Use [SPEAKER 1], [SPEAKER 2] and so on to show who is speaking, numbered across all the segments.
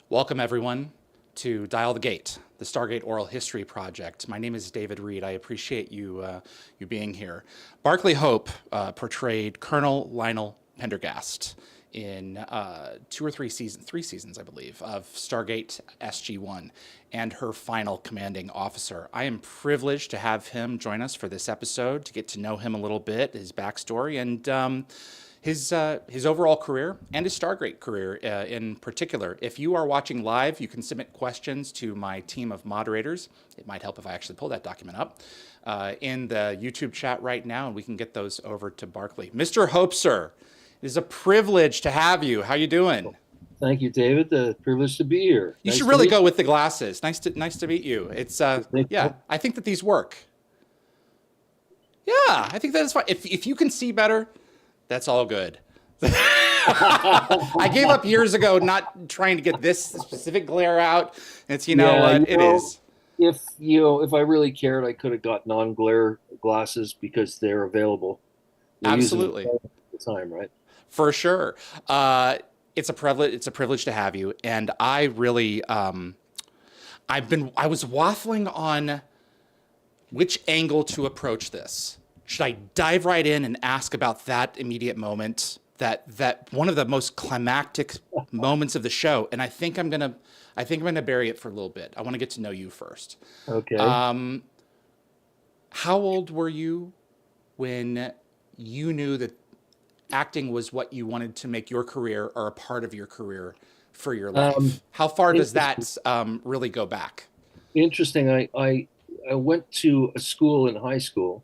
[SPEAKER 1] Welcome, everyone, to Dial the Gate, the Stargate Oral History Project. My name is David Reed. I appreciate you being here. Barclay Hope portrayed Colonel Lionel Pendergast in three seasons, I believe, of Stargate SG-1 and her final commanding officer. I am privileged to have him join us for this episode to get to know him a little bit, his backstory, and his overall career and his Stargate career in particular. If you are watching live, you can submit questions to my team of moderators. It might help if I actually pull that document up in the YouTube chat right now, and we can get those over to Barclay. Mr. Hope, sir, it is a privilege to have you. How you doing?
[SPEAKER 2] Thank you, David. The privilege to be here.
[SPEAKER 1] You should really go with the glasses. Nice to meet you. It's yeah. I think that these work. Yeah, I think that is fine. If you can see better, that's all good. I gave up years ago not trying to get this specific glare out. It's it is.
[SPEAKER 2] If I really cared, I could have got non-glare glasses because they're available.
[SPEAKER 1] Absolutely.
[SPEAKER 2] At the time, right?
[SPEAKER 1] For sure. It's a privilege to have you, and I really I was waffling on which angle to approach this. Should I dive right in and ask about that immediate moment, that one of the most climactic moments of the show? And I think I'm gonna bury it for a little bit. I want to get to know you first.
[SPEAKER 2] Okay.
[SPEAKER 1] How old were you when you knew that acting was what you wanted to make your career or a part of your career for your life? How far does that really go back?
[SPEAKER 2] Interesting. I went to a school in high school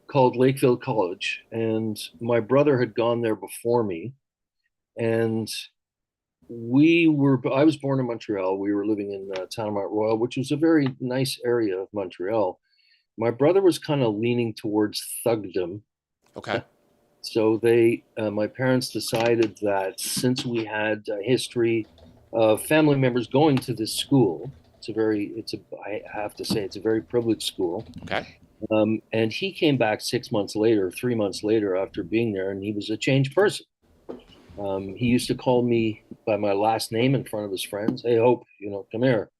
[SPEAKER 2] called Lakefield College, and my brother had gone there before me, and I was born in Montreal. We were living in the town of Mount Royal, which was a very nice area of Montreal. My brother was kind of leaning towards thugdom.
[SPEAKER 1] Okay.
[SPEAKER 2] So my parents decided that since we had a history of family members going to this school, I have to say, it's a very privileged school.
[SPEAKER 1] Okay.
[SPEAKER 2] And he came back 6 months later, 3 months later after being there, and he was a changed person. He used to call me by my last name in front of his friends. Hey, Hope, come here.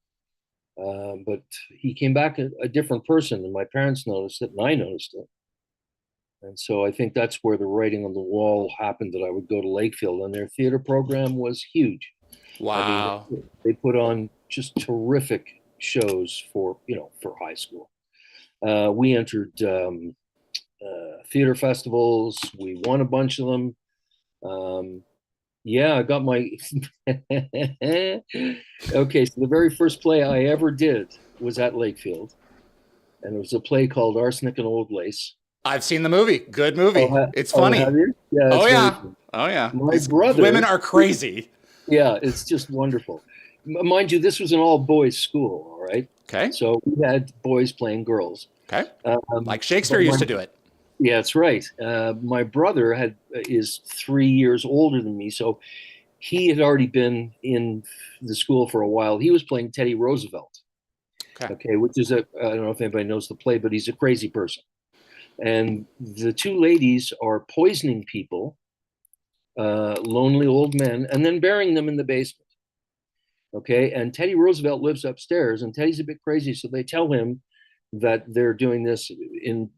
[SPEAKER 2] But he came back a different person, and my parents noticed it, and I noticed it. And so I think that's where the writing on the wall happened, that I would go to Lakefield, and their theater program was huge.
[SPEAKER 1] Wow.
[SPEAKER 2] I mean, they put on just terrific shows for high school. We entered theater festivals. We won a bunch of them. I got my okay. So the very first play I ever did was at Lakefield, and it was a play called Arsenic and Old Lace.
[SPEAKER 1] I've seen the movie. Good movie. It's funny.
[SPEAKER 2] Have you? Yeah.
[SPEAKER 1] Oh yeah.
[SPEAKER 2] My brother.
[SPEAKER 1] Women are crazy.
[SPEAKER 2] Yeah, it's just wonderful. Mind you, this was an all-boys school. All right.
[SPEAKER 1] Okay.
[SPEAKER 2] So we had boys playing girls.
[SPEAKER 1] Okay. Like Shakespeare used to do it.
[SPEAKER 2] Yeah, that's right. My brother is 3 years older than me, so he had already been in the school for a while. He was playing Teddy Roosevelt. Okay, which is I don't know if anybody knows the play, but he's a crazy person. And the two ladies are poisoning people, lonely old men, and then burying them in the basement. Okay, and Teddy Roosevelt lives upstairs, and Teddy's a bit crazy, so they tell him that they're doing this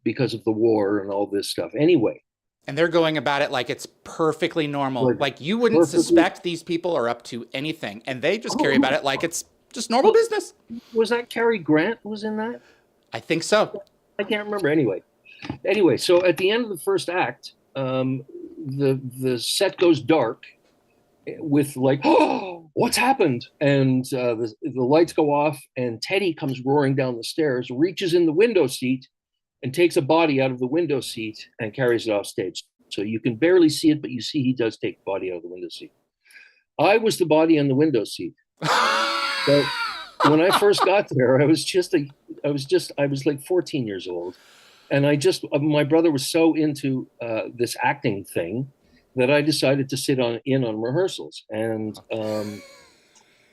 [SPEAKER 2] because of the war and all this stuff. Anyway.
[SPEAKER 1] And they're going about it like it's perfectly normal. Like you wouldn't suspect these people are up to anything, and they just carry about it like it's just normal business.
[SPEAKER 2] Was that Cary Grant was in that?
[SPEAKER 1] I think so.
[SPEAKER 2] I can't remember. Anyway, so at the end of the first act, the set goes dark with like, oh, what's happened? And the lights go off, and Teddy comes roaring down the stairs, reaches in the window seat, and takes a body out of the window seat and carries it off stage. So you can barely see it, but you see he does take the body out of the window seat. I was the body in the window seat. So when I first got there, I was like 14 years old. And my brother was so into this acting thing that I decided to sit in on rehearsals. And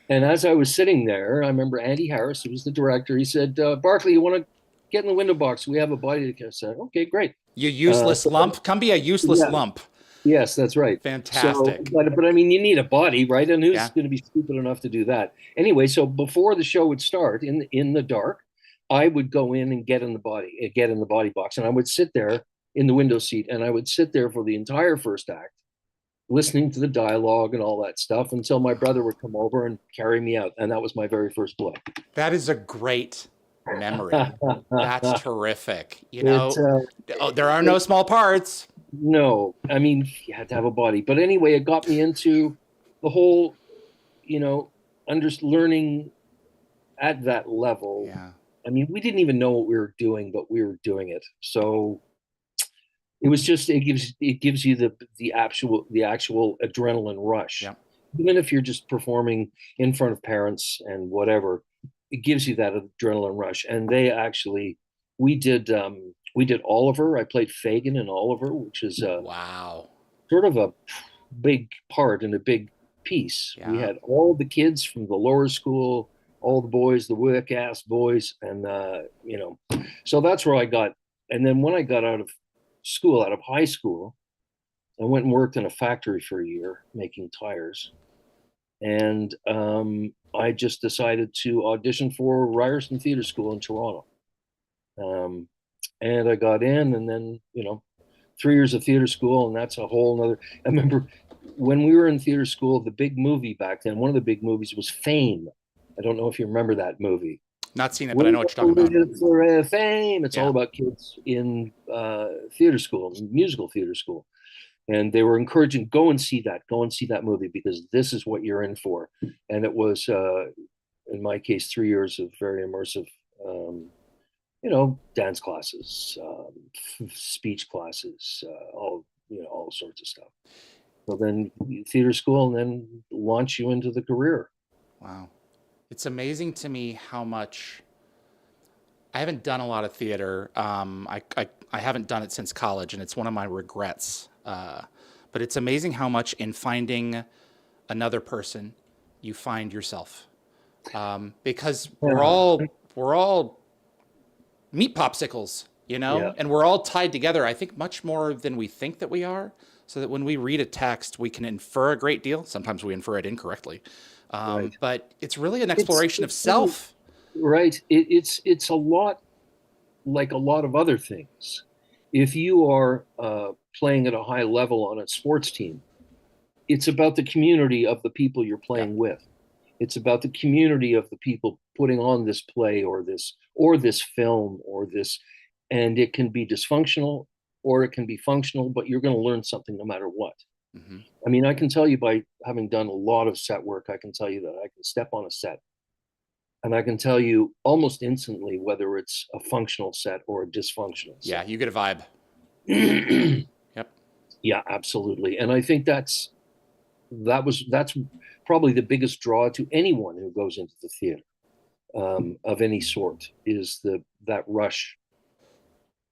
[SPEAKER 2] as I was sitting there, I remember Andy Harris, who was the director, he said, Barclay, you want to get in the window box? We have a body to get. I said, okay, great.
[SPEAKER 1] You useless lump. Come be a useless lump.
[SPEAKER 2] Yes, that's right. So,
[SPEAKER 1] Fantastic.
[SPEAKER 2] but I mean, you need a body, right? And who's
[SPEAKER 1] Yeah.
[SPEAKER 2] going to be stupid enough to do that? Anyway, so before the show would start, in the dark, I would go in and get in the body box, and I would sit there in the window seat, and I would sit there for the entire first act, listening to the dialogue and all that stuff until my brother would come over and carry me out, and that was my very first play.
[SPEAKER 1] That is a great memory. That's terrific.
[SPEAKER 2] it
[SPEAKER 1] There are no small parts.
[SPEAKER 2] No, I mean, you had to have a body, but anyway, it got me into the whole, you know, under learning at that level.
[SPEAKER 1] Yeah.
[SPEAKER 2] I mean, we didn't even know what we were doing, but we were doing it. So it was just it gives you the actual adrenaline rush.
[SPEAKER 1] Yeah.
[SPEAKER 2] Even if you're just performing in front of parents and whatever, it gives you that adrenaline rush. And they actually we did Oliver. I played Fagin in Oliver, which is
[SPEAKER 1] Wow.
[SPEAKER 2] sort of a big part and a big piece. We
[SPEAKER 1] Yeah.
[SPEAKER 2] had all the kids from the lower school, all the boys, the work ass boys, and you know, so that's where I got. And then when I got out of school, out of high school, I went and worked in a factory for a year making tires, and I just decided to audition for Ryerson Theatre School in Toronto. Um, and I got in, and then 3 years of theater school, and that's a whole nother. I remember when we were in theater school, the big movie back then, one of the big movies was Fame. I don't know if you remember that movie.
[SPEAKER 1] Not seen it, but I know what you're talking about.
[SPEAKER 2] For Fame. It's all
[SPEAKER 1] Yeah.
[SPEAKER 2] about kids in theater school, musical theater school. And they were encouraging, go and see that movie because this is what you're in for. And it was, in my case, 3 years of very immersive, dance classes, speech classes, all sorts of stuff. So then theater school, and then launch you into the career.
[SPEAKER 1] Wow. It's amazing to me how much I haven't done a lot of theater. I haven't done it since college, and it's one of my regrets. But it's amazing how much in finding another person, you find yourself. Because we're all meat popsicles,
[SPEAKER 2] Yeah,
[SPEAKER 1] and we're all tied together, I think, much more than we think that we are. So that when we read a text, we can infer a great deal. Sometimes we infer it incorrectly.
[SPEAKER 2] right.
[SPEAKER 1] But it's really an exploration of self.
[SPEAKER 2] Right. It's a lot like a lot of other things. If you are playing at a high level on a sports team, it's about the community of the people you're
[SPEAKER 1] Yeah.
[SPEAKER 2] playing with. It's about the community of the people putting on this play or this film or this, and it can be dysfunctional or it can be functional, but you're going to learn something no matter what.
[SPEAKER 1] Hmm.
[SPEAKER 2] I mean, I can tell you by having done a lot of set work, I can tell you that I can step on a set and I can tell you almost instantly whether it's a functional set or a dysfunctional
[SPEAKER 1] Yeah,
[SPEAKER 2] set.
[SPEAKER 1] you get a vibe. Yep.
[SPEAKER 2] Yeah, absolutely. And I think that's probably the biggest draw to anyone who goes into the theater of any sort is that rush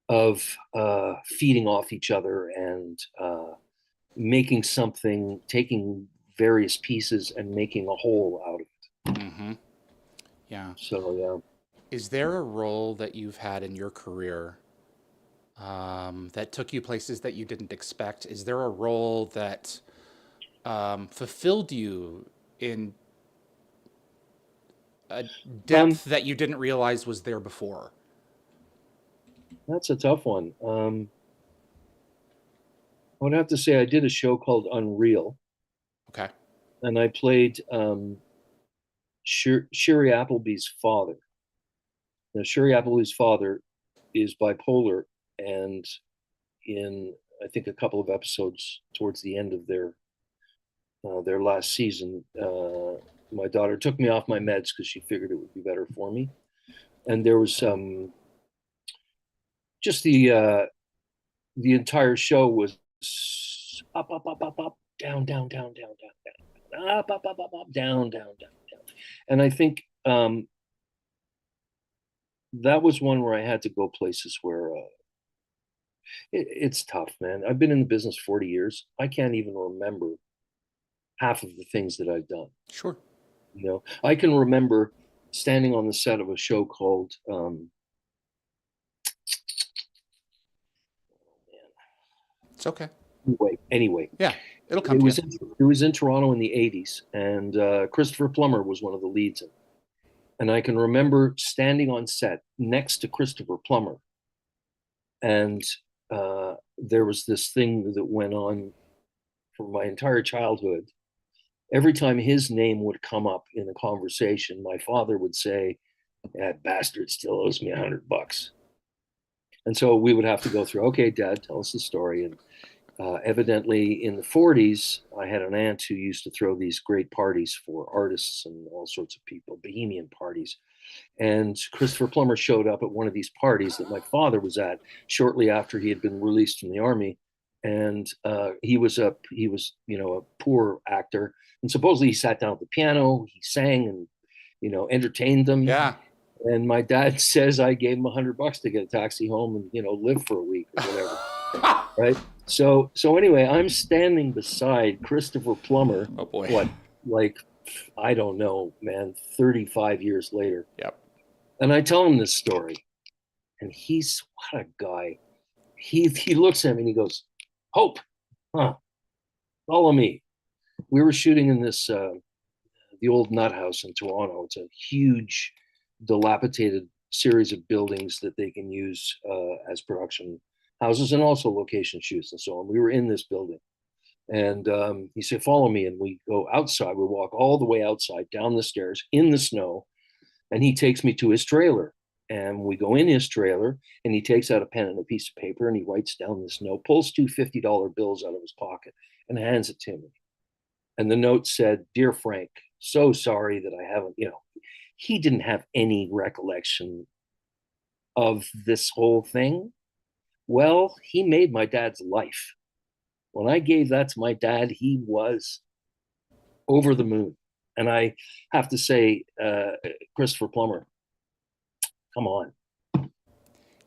[SPEAKER 2] of feeding off each other and making something, taking various pieces and making a whole out of it.
[SPEAKER 1] Hmm. Yeah.
[SPEAKER 2] So yeah.
[SPEAKER 1] Is there a role that you've had in your career that took you places that you didn't expect? Is there a role that fulfilled you in a depth that you didn't realize was there before?
[SPEAKER 2] That's a tough one. I would have to say I did a show called Unreal,
[SPEAKER 1] Okay.
[SPEAKER 2] and I played Sherry Appleby's father. Now, Sherry Appleby's father is bipolar, and in I think a couple of episodes towards the end of their last season, my daughter took me off my meds because she figured it would be better for me, and there was just the entire show was up, up, up, up, up, down, down, down, down, down, down, up, up, up, up, up, down, down, down, down. And I think that was one where I had to go places where it's tough, man. I've been in the business 40 years. I can't even remember half of the things that I've done.
[SPEAKER 1] Sure.
[SPEAKER 2] I can remember standing on the set of a show called
[SPEAKER 1] It's okay.
[SPEAKER 2] Anyway,
[SPEAKER 1] Yeah, it'll come
[SPEAKER 2] it
[SPEAKER 1] to you.
[SPEAKER 2] was it was in Toronto in the '80s, and Christopher Plummer was one of the leads in it. And I can remember standing on set next to Christopher Plummer, and there was this thing that went on for my entire childhood. Every time his name would come up in a conversation, my father would say, "That bastard still owes me $100." And so we would have to go through, okay, Dad, tell us the story. And evidently in the '40s, I had an aunt who used to throw these great parties for artists and all sorts of people, bohemian parties. And Christopher Plummer showed up at one of these parties that my father was at shortly after he had been released from the army. And he was a poor actor, and supposedly he sat down at the piano, he sang and entertained them.
[SPEAKER 1] Yeah.
[SPEAKER 2] And my dad says I gave him $100 to get a taxi home and live for a week or whatever. Right. So anyway, I'm standing beside Christopher Plummer.
[SPEAKER 1] Oh boy.
[SPEAKER 2] What, like, I don't know, man, 35 years later.
[SPEAKER 1] Yep.
[SPEAKER 2] And I tell him this story, and he's what a guy. He looks at me and he goes, "Hope, huh? Follow me." We were shooting in this the old Nut House in Toronto. It's a huge, dilapidated series of buildings that they can use as production houses and also location shoots and so on. We were in this building, and he said, "Follow me," and we go outside. We walk all the way outside, down the stairs, in the snow, and he takes me to his trailer. And we go in his trailer, and he takes out a pen and a piece of paper, and he writes down this note, pulls two $50 bills out of his pocket, and hands it to me. And the note said, "Dear Frank, so sorry that I haven't," he didn't have any recollection of this whole thing. Well, he made my dad's life. When I gave that to my dad, he was over the moon. And I have to say, Christopher Plummer, come on.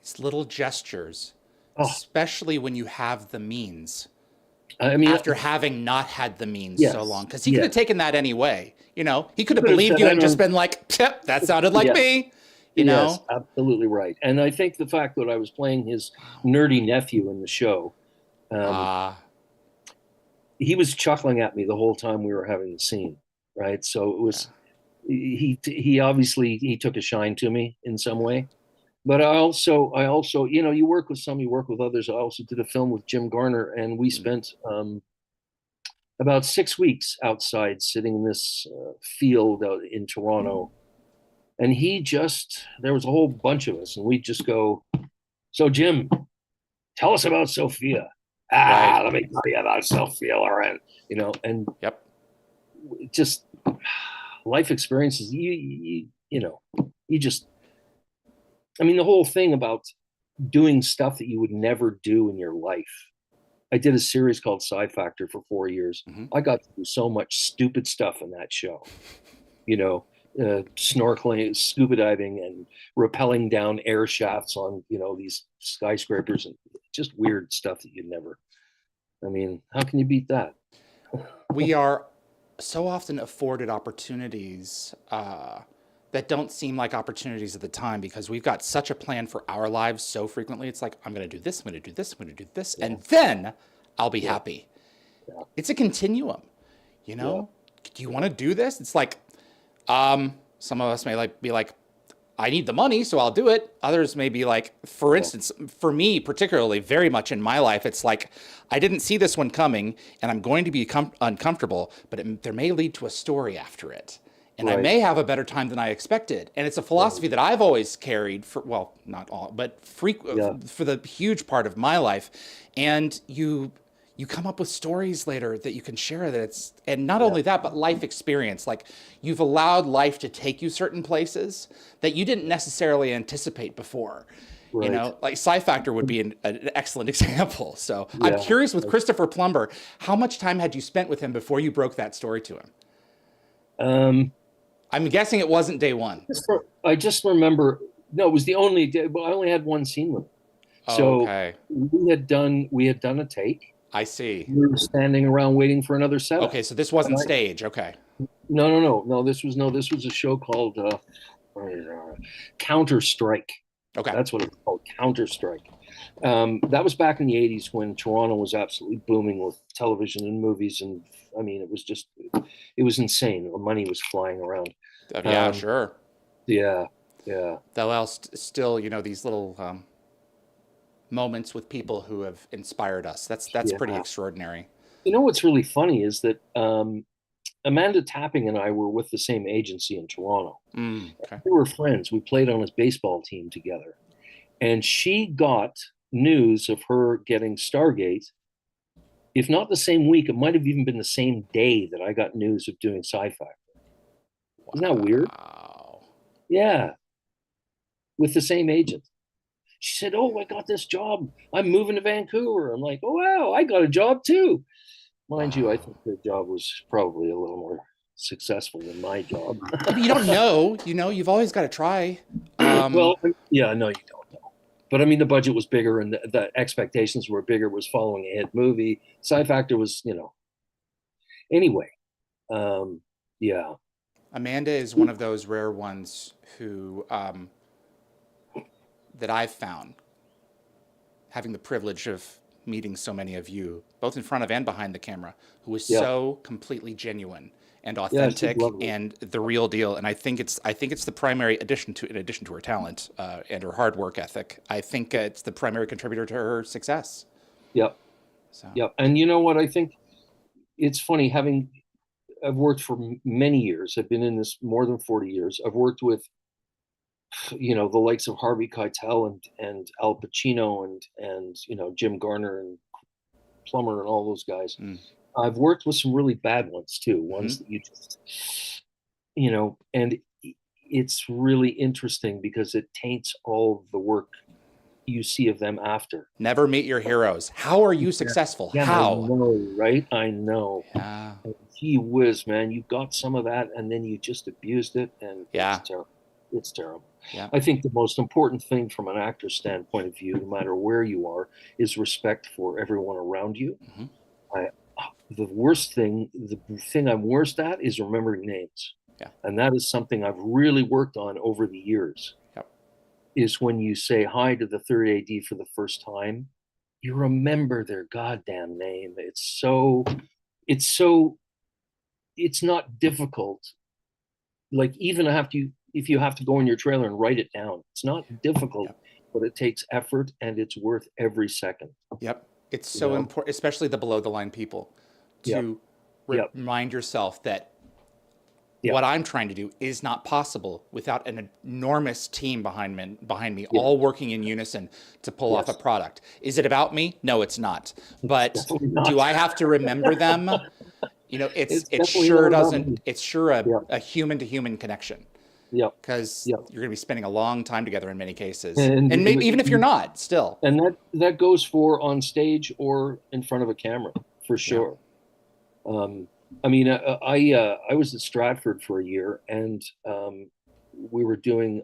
[SPEAKER 1] It's little gestures,
[SPEAKER 2] Oh,
[SPEAKER 1] especially when you have the means.
[SPEAKER 2] I mean,
[SPEAKER 1] After having not had the means
[SPEAKER 2] yes,
[SPEAKER 1] so long, because he could have taken that anyway. He could have
[SPEAKER 2] could have
[SPEAKER 1] believed
[SPEAKER 2] said,
[SPEAKER 1] you
[SPEAKER 2] "I
[SPEAKER 1] and just
[SPEAKER 2] don't."
[SPEAKER 1] been like, "Yep, that sounded like
[SPEAKER 2] Yeah.
[SPEAKER 1] me."
[SPEAKER 2] Yes, absolutely right. And I think the fact that I was playing his nerdy nephew in the show,
[SPEAKER 1] Ah,
[SPEAKER 2] he was chuckling at me the whole time we were having the scene, right? So it was he obviously he took a shine to me in some way. But I also you work with some, you work with others. I also did a film with Jim Garner, and we spent about 6 weeks outside sitting in this field out in Toronto. And there was a whole bunch of us, and we'd just go, "So, Jim, tell us about Sophia."
[SPEAKER 1] Right.
[SPEAKER 2] Let me tell you about Sophia Loren, and
[SPEAKER 1] yep.
[SPEAKER 2] just life experiences. You just, I mean, the whole thing about doing stuff that you would never do in your life. I did a series called PSI Factor for 4 years.
[SPEAKER 1] Mm-hmm.
[SPEAKER 2] I got to do so much stupid stuff in that show, snorkeling, scuba diving, and rappelling down air shafts on, these skyscrapers, and just weird stuff that you'd never. I mean, how can you beat that?
[SPEAKER 1] We are so often afforded opportunities that don't seem like opportunities at the time because we've got such a plan for our lives so frequently. It's like, I'm going to do this, I'm going to do this, I'm going to do this, and then I'll be happy.
[SPEAKER 2] Yeah.
[SPEAKER 1] It's a continuum, Do you want to do this? It's like, some of us may be like, I need the money, so I'll do it. Others may be like, for instance, for me particularly, very much in my life, it's like, I didn't see this one coming, and I'm going to be uncomfortable, but there may lead to a story after it. And I may have a better time than I expected. And it's a philosophy that I've always carried for, well, not all, but for the huge part of my life. And you come up with stories later that you can share and not only that, but life experience. Like, you've allowed life to take you certain places that you didn't necessarily anticipate before.
[SPEAKER 2] Right.
[SPEAKER 1] Like PSI Factor would be an excellent example. So I'm curious with Christopher Plummer, how much time had you spent with him before you broke that story to him? I'm guessing it wasn't day one.
[SPEAKER 2] I just remember, no, it was the only day, but I only had one scene with him. So
[SPEAKER 1] okay.
[SPEAKER 2] we had done a take.
[SPEAKER 1] I see.
[SPEAKER 2] We were standing around waiting for another setup.
[SPEAKER 1] Okay, so this wasn't stage. Okay.
[SPEAKER 2] No. This was a show called Counterstrike.
[SPEAKER 1] Okay.
[SPEAKER 2] That's what it's called, Counterstrike. That was back in the 80s when Toronto was absolutely booming with television and movies. And I mean, it was insane. The money was flying around.
[SPEAKER 1] Yeah,
[SPEAKER 2] Um,
[SPEAKER 1] sure.
[SPEAKER 2] yeah, yeah,
[SPEAKER 1] Though else, still, these little moments with people who have inspired us. That's pretty
[SPEAKER 2] yeah.
[SPEAKER 1] extraordinary.
[SPEAKER 2] You know what's really funny is that Amanda Tapping and I were with the same agency in Toronto.
[SPEAKER 1] Okay.
[SPEAKER 2] We were friends. We played on his baseball team together. And she got news of her getting Stargate. If not the same week, it might have even been the same day that I got news of doing Sci-Fi. Isn't that weird?
[SPEAKER 1] Wow.
[SPEAKER 2] Yeah, with the same agent. She said, "Oh, I got this job. I'm moving to Vancouver." I'm like, "Oh, wow, I got a job too." Mind you, I
[SPEAKER 1] Wow.
[SPEAKER 2] think the job was probably a little more successful than my job.
[SPEAKER 1] Yeah, but you don't know. You've always got to try.
[SPEAKER 2] Well, yeah, no, you don't know. But I mean, the budget was bigger and the expectations were bigger. It was following a hit movie. Sci Factor was, anyway. Um, yeah,
[SPEAKER 1] Amanda is one of those rare ones who that I've found, having the privilege of meeting so many of you, both in front of and behind the camera, who is
[SPEAKER 2] yeah,
[SPEAKER 1] so completely genuine and
[SPEAKER 2] yeah. She's
[SPEAKER 1] authentic
[SPEAKER 2] lovely.
[SPEAKER 1] and the real deal. And I think it's the primary addition to, in addition to her talent and her hard work ethic. I think it's the primary contributor to her success.
[SPEAKER 2] Yep,
[SPEAKER 1] So
[SPEAKER 2] yep. And you know what? I think it's funny having. I've worked for many years. I've been in this more than 40 years. I've worked with the likes of Harvey Keitel and Al Pacino and Jim Garner and Plummer and all those guys.
[SPEAKER 1] mm,
[SPEAKER 2] I've worked with some really bad ones too,
[SPEAKER 1] hmm
[SPEAKER 2] ones that you just and it's really interesting because it taints all the work you see of them after.
[SPEAKER 1] never meet your heroes. How are you successful?
[SPEAKER 2] Yeah, I
[SPEAKER 1] How?
[SPEAKER 2] know, right? I know.
[SPEAKER 1] Yeah,
[SPEAKER 2] And gee whiz, man, you got some of that and then you just abused it and it's
[SPEAKER 1] yeah,
[SPEAKER 2] terrible. It's terrible.
[SPEAKER 1] yeah.
[SPEAKER 2] I think the most important thing from an actor's standpoint of view, no matter where you are, is respect for everyone around you.
[SPEAKER 1] hmm
[SPEAKER 2] I, the thing I'm worst at is remembering names.
[SPEAKER 1] Yeah.
[SPEAKER 2] And that is something I've really worked on over the years.
[SPEAKER 1] Yep.
[SPEAKER 2] Is when you say hi to the third AD for the first time, you remember their goddamn name. It's so, it's not difficult. Like even if you have to go in your trailer and write it down, it's not difficult,
[SPEAKER 1] Yep.
[SPEAKER 2] but it takes effort and it's worth every second.
[SPEAKER 1] Yep. It's
[SPEAKER 2] You
[SPEAKER 1] so
[SPEAKER 2] know?
[SPEAKER 1] important, especially the below the line people,
[SPEAKER 2] Yep.
[SPEAKER 1] to
[SPEAKER 2] Yep.
[SPEAKER 1] remind yourself that
[SPEAKER 2] Yep.
[SPEAKER 1] what I'm trying to do is not possible without an enormous team behind me,
[SPEAKER 2] Yeah.
[SPEAKER 1] all working in unison to pull off a
[SPEAKER 2] Yes.
[SPEAKER 1] product. Is it about me? No, it's not.
[SPEAKER 2] It's
[SPEAKER 1] But
[SPEAKER 2] definitely
[SPEAKER 1] do
[SPEAKER 2] not.
[SPEAKER 1] I have to remember them? It's
[SPEAKER 2] It's
[SPEAKER 1] it
[SPEAKER 2] definitely
[SPEAKER 1] sure
[SPEAKER 2] not about
[SPEAKER 1] doesn't.
[SPEAKER 2] me.
[SPEAKER 1] It's sure
[SPEAKER 2] Yep.
[SPEAKER 1] a human to human connection
[SPEAKER 2] Yep.
[SPEAKER 1] because
[SPEAKER 2] Yep.
[SPEAKER 1] you're going to be spending a long time together in many cases,
[SPEAKER 2] And
[SPEAKER 1] and maybe even if you're not, still.
[SPEAKER 2] and that goes for on stage or in front of a camera for
[SPEAKER 1] Yeah.
[SPEAKER 2] sure. Um, I mean, I was at Stratford for a year, and we were doing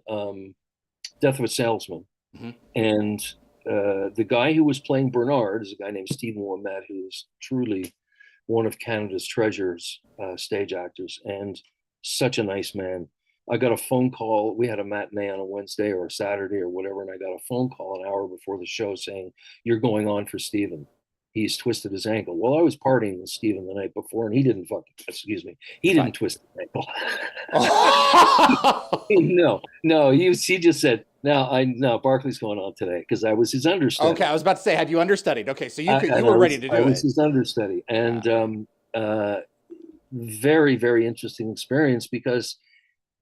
[SPEAKER 2] Death of a Salesman,
[SPEAKER 1] hmm
[SPEAKER 2] and the guy who was playing Bernard is a guy named Stephen Ouimet, who is truly one of Canada's treasures, stage actors, and such a nice man. I got a phone call. We had a matinee on a Wednesday or a Saturday or whatever, and I got a phone call an hour before the show saying, "You're going on for Stephen. He's twisted his ankle." Well, I was partying with Stephen the night before, and he didn't fucking, excuse me, he
[SPEAKER 1] You're fine.
[SPEAKER 2] didn't twist his ankle.
[SPEAKER 1] Okay,
[SPEAKER 2] No, he just said, no, Barclay's going on today because I was his understudy.
[SPEAKER 1] I was about to say, had you understudied? Okay, so you
[SPEAKER 2] And
[SPEAKER 1] were ready to
[SPEAKER 2] I
[SPEAKER 1] do
[SPEAKER 2] was
[SPEAKER 1] it.
[SPEAKER 2] his understudy,
[SPEAKER 1] Yeah.
[SPEAKER 2] and very, very interesting experience because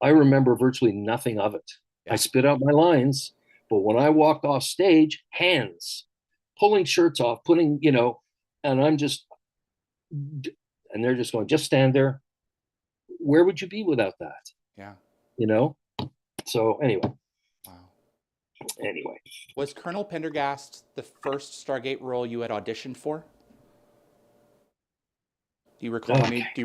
[SPEAKER 2] I remember virtually nothing of it. I
[SPEAKER 1] Yeah.
[SPEAKER 2] spit out my lines, but when I walked off stage, hands, pulling shirts off, and I'm just, and they're just going, just stand there. Where would you be without that?
[SPEAKER 1] Yeah.
[SPEAKER 2] You know? So
[SPEAKER 1] Wow.
[SPEAKER 2] anyway,
[SPEAKER 1] Was Colonel Pendergast the first Stargate role you had auditioned for? Do you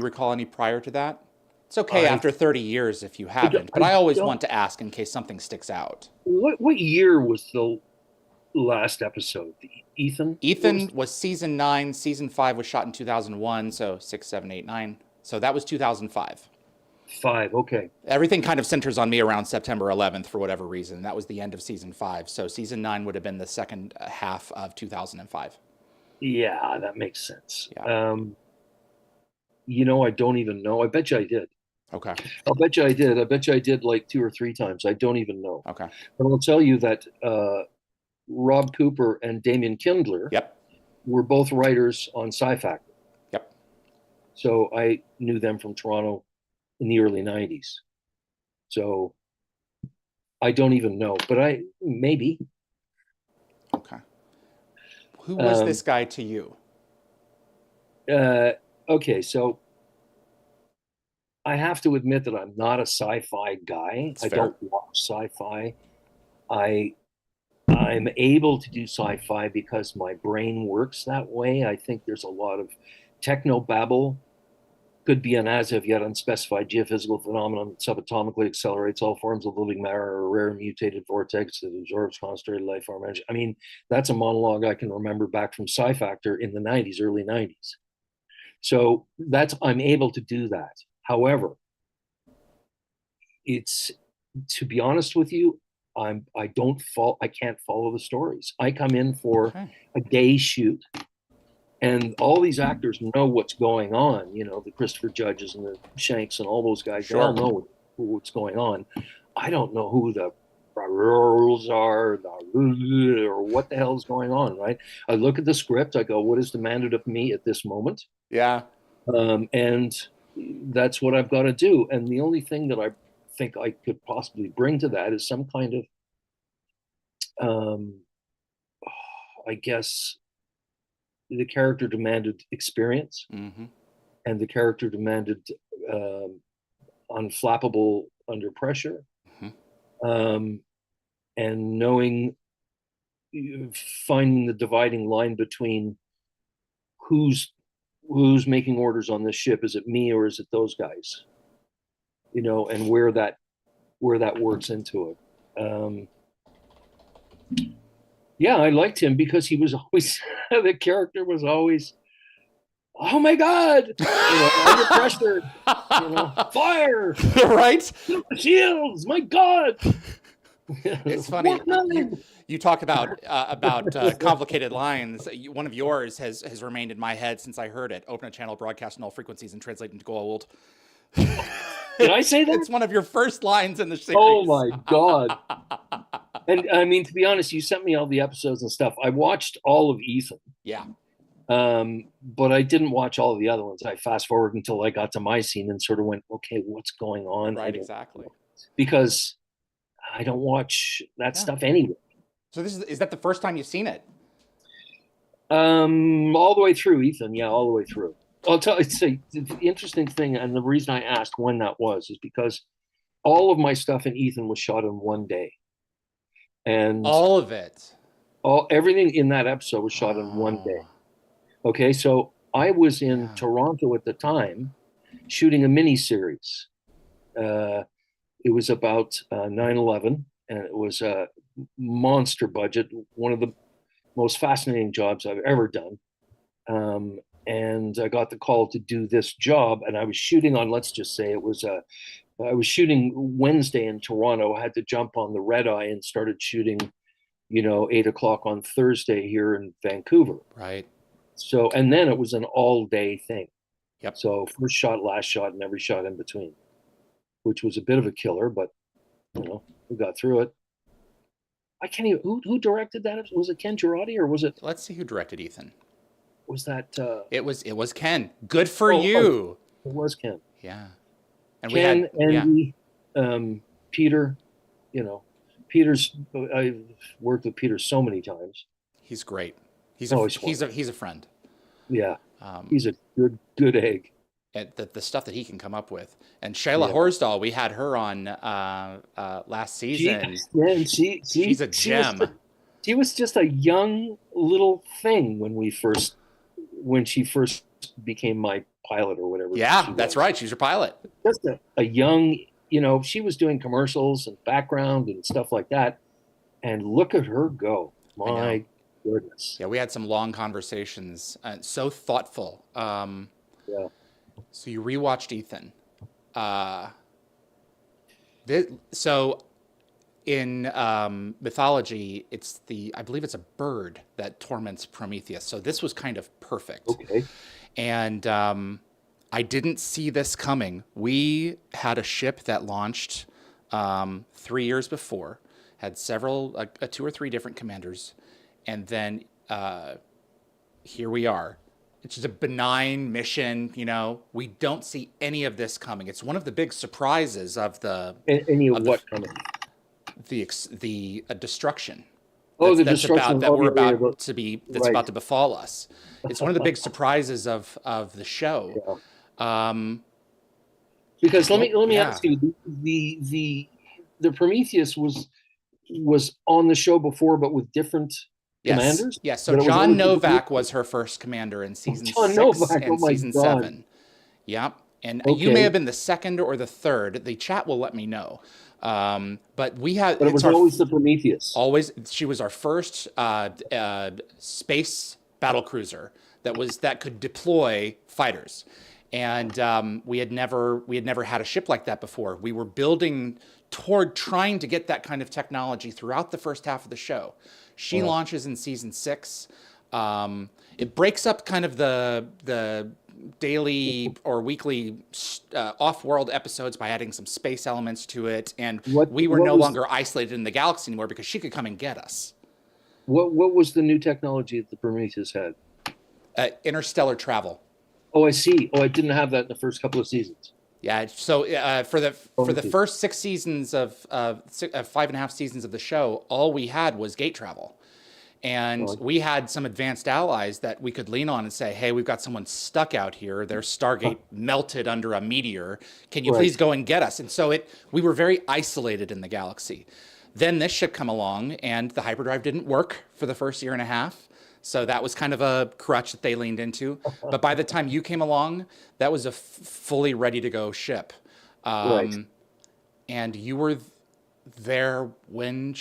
[SPEAKER 1] recall any prior to that? It's okay
[SPEAKER 2] I,
[SPEAKER 1] after 30 years if you
[SPEAKER 2] I, don't-
[SPEAKER 1] haven't, but
[SPEAKER 2] I
[SPEAKER 1] I always
[SPEAKER 2] don't,
[SPEAKER 1] want to ask in case something sticks out.
[SPEAKER 2] what year was the last episode? The Ethon?
[SPEAKER 1] Ethon was season 9, season 5 was shot in 2001, so 6, 7, 8, 9. So that was 2005.
[SPEAKER 2] 5. Okay.
[SPEAKER 1] Everything kind of centers on me around September 11th for whatever reason. That was the end of season 5. So season 9 would have been the second half of 2005.
[SPEAKER 2] Yeah, that makes sense.
[SPEAKER 1] Yeah.
[SPEAKER 2] I don't even know. I bet you I did.
[SPEAKER 1] Okay.
[SPEAKER 2] I'll bet you I did. I bet you I did like 2 or 3 times. I don't even know.
[SPEAKER 1] Okay.
[SPEAKER 2] But I'll tell you that Rob Cooper and Damien Kindler
[SPEAKER 1] Yep.
[SPEAKER 2] were both writers on Sci Factor.
[SPEAKER 1] Yep.
[SPEAKER 2] So I knew them from Toronto in the early 90s. So I don't even know, but maybe.
[SPEAKER 1] Okay. Who was this guy to you?
[SPEAKER 2] Okay, so I have to admit that I'm not a sci-fi guy.
[SPEAKER 1] That's
[SPEAKER 2] I
[SPEAKER 1] fair.
[SPEAKER 2] don't watch sci-fi. I'm able to do sci-fi because my brain works that way. I think there's a lot of technobabble. Could be an as of yet unspecified geophysical phenomenon that subatomically accelerates all forms of living matter or a rare mutated vortex that absorbs concentrated life form energy. I mean, that's a monologue I can remember back from Sci Factor in the 90s, early 90s. So I'm able to do that. However, to be honest with you, I can't follow the stories. I come in for a day shoot, and all these actors know what's going on. The Christopher Judges and the Shanks and all those guys. Sure. They all know what's going on. I don't know who the rules are or what the hell is going on. Right? I look at the script. I go, what is demanded of me at this moment?
[SPEAKER 1] Yeah.
[SPEAKER 2] And that's what I've got to do. And the only thing that I think I could possibly bring to that is some kind of, I guess, the character demanded experience,
[SPEAKER 1] mm-hmm.
[SPEAKER 2] and the character demanded unflappable under pressure,
[SPEAKER 1] mm-hmm.
[SPEAKER 2] And finding the dividing line between who's making orders on this ship. Is it me or is it those guys? And where that works into it. Yeah, I liked him because he was always the character was always, oh my God, under pressure, fire,
[SPEAKER 1] right?
[SPEAKER 2] Shields, my God.
[SPEAKER 1] It's funny. You talk about complicated lines. One of yours has remained in my head since I heard it. Open a channel, broadcast in all frequencies, and translate into gold.
[SPEAKER 2] Did I say that?
[SPEAKER 1] It's one of your first lines in the series.
[SPEAKER 2] Oh my God. And I mean, to be honest, you sent me all the episodes and stuff. I watched all of Ethon.
[SPEAKER 1] Yeah.
[SPEAKER 2] But I didn't watch all of the other ones. I fast forward until I got to my scene and sort of went, okay, what's going on?
[SPEAKER 1] Right, exactly.
[SPEAKER 2] Because I don't watch that stuff anyway.
[SPEAKER 1] So is that the first time you've seen it?
[SPEAKER 2] All the way through, Ethon. Yeah, all the way through. I'll tell you, the interesting thing, and the reason I asked when that was, is because all of my stuff in Ethon was shot in one day. And
[SPEAKER 1] all of it.
[SPEAKER 2] Everything in that episode was shot in one day. Okay, so I was in Toronto at the time shooting a mini-series. It was about 9/11, and it was a monster budget, one of the most fascinating jobs I've ever done. And I got the call to do this job, and I was shooting on, let's just say I was shooting Wednesday in Toronto. I had to jump on the red eye and started shooting, 8:00 on Thursday here in Vancouver.
[SPEAKER 1] Right.
[SPEAKER 2] So, and then it was an all day thing.
[SPEAKER 1] Yep.
[SPEAKER 2] So first shot, last shot, and every shot in between, which was a bit of a killer, but we got through it. I can't even, who directed that? Was it Ken Girardi or was it?
[SPEAKER 1] Let's see who directed Ethon.
[SPEAKER 2] Was that?
[SPEAKER 1] It was Ken. Good for you.
[SPEAKER 2] It was Ken.
[SPEAKER 1] Yeah. And
[SPEAKER 2] Ken Peter, Peter's. I've worked with Peter so many times.
[SPEAKER 1] He's great. He's a friend.
[SPEAKER 2] Yeah. He's a good egg.
[SPEAKER 1] And the stuff that he can come up with. And Shayla Horsdal, we had her on last season. She's a gem.
[SPEAKER 2] She was just a young little thing when she first became my pilot or whatever.
[SPEAKER 1] Yeah, that's right. She's your pilot.
[SPEAKER 2] Just a young, she was doing commercials and background and stuff like that. And look at her go. My goodness.
[SPEAKER 1] Yeah, we had some long conversations. So thoughtful.
[SPEAKER 2] Yeah.
[SPEAKER 1] So you rewatched Ethon. So in mythology, I believe it's a bird that torments Prometheus. So this was kind of perfect.
[SPEAKER 2] Okay.
[SPEAKER 1] And I didn't see this coming. We had a ship that launched 3 years before, had several, two or three different commanders, and then here we are. It's just a benign mission, you know. We don't see any of this coming. It's one of the big surprises of the
[SPEAKER 2] Any of
[SPEAKER 1] of the
[SPEAKER 2] what coming?
[SPEAKER 1] the destruction
[SPEAKER 2] Oh, the
[SPEAKER 1] that's
[SPEAKER 2] destruction.
[SPEAKER 1] about that
[SPEAKER 2] Oh,
[SPEAKER 1] we're
[SPEAKER 2] yeah, yeah,
[SPEAKER 1] about to be that's
[SPEAKER 2] right.
[SPEAKER 1] about to befall us. It's one of the big surprises of the show.
[SPEAKER 2] Yeah.
[SPEAKER 1] Um,
[SPEAKER 2] Because
[SPEAKER 1] well,
[SPEAKER 2] let me
[SPEAKER 1] yeah,
[SPEAKER 2] ask you, the Prometheus was on the show before, but with different
[SPEAKER 1] yes,
[SPEAKER 2] commanders.
[SPEAKER 1] yes. So
[SPEAKER 2] But it was
[SPEAKER 1] John
[SPEAKER 2] always the
[SPEAKER 1] Novak
[SPEAKER 2] Prometheus.
[SPEAKER 1] was her first commander in season
[SPEAKER 2] John
[SPEAKER 1] 6
[SPEAKER 2] Novak. Oh
[SPEAKER 1] and
[SPEAKER 2] my
[SPEAKER 1] season
[SPEAKER 2] God.
[SPEAKER 1] 7. Yep. And you may have
[SPEAKER 2] Okay,
[SPEAKER 1] been the second or the third. The chat will let me know. But we had
[SPEAKER 2] but it
[SPEAKER 1] it's
[SPEAKER 2] was
[SPEAKER 1] our
[SPEAKER 2] always the Prometheus.
[SPEAKER 1] always she was our first space battle cruiser that could deploy fighters, and we had never had a ship like that before. We were building toward trying to get that kind of technology throughout the first half of the show. She
[SPEAKER 2] Wow.
[SPEAKER 1] launches in season 6. It breaks up kind of the daily or weekly off-world episodes by adding some space elements to it, and we were
[SPEAKER 2] What
[SPEAKER 1] no
[SPEAKER 2] was
[SPEAKER 1] longer isolated in the galaxy anymore because she could come and get us.
[SPEAKER 2] what was the new technology that the Prometheus had?
[SPEAKER 1] Interstellar travel.
[SPEAKER 2] Oh, I see. Oh, I didn't have that in the first couple of seasons.
[SPEAKER 1] Yeah, so for the
[SPEAKER 2] Prometheus.
[SPEAKER 1] first 6 seasons of 5.5 seasons of the show, all we had was gate travel. And
[SPEAKER 2] Oh,
[SPEAKER 1] we had some advanced allies that we could lean on and say, hey, we've got someone stuck out here. Their Stargate melted under a meteor. Can you
[SPEAKER 2] right.
[SPEAKER 1] please go and get us? And so we were very isolated in the galaxy. Then this ship come along, and the hyperdrive didn't work for the first year and a half. So that was kind of a crutch that they leaned into. But by the time you came along, that was a fully ready to go ship.
[SPEAKER 2] Right.
[SPEAKER 1] Um, and you were there when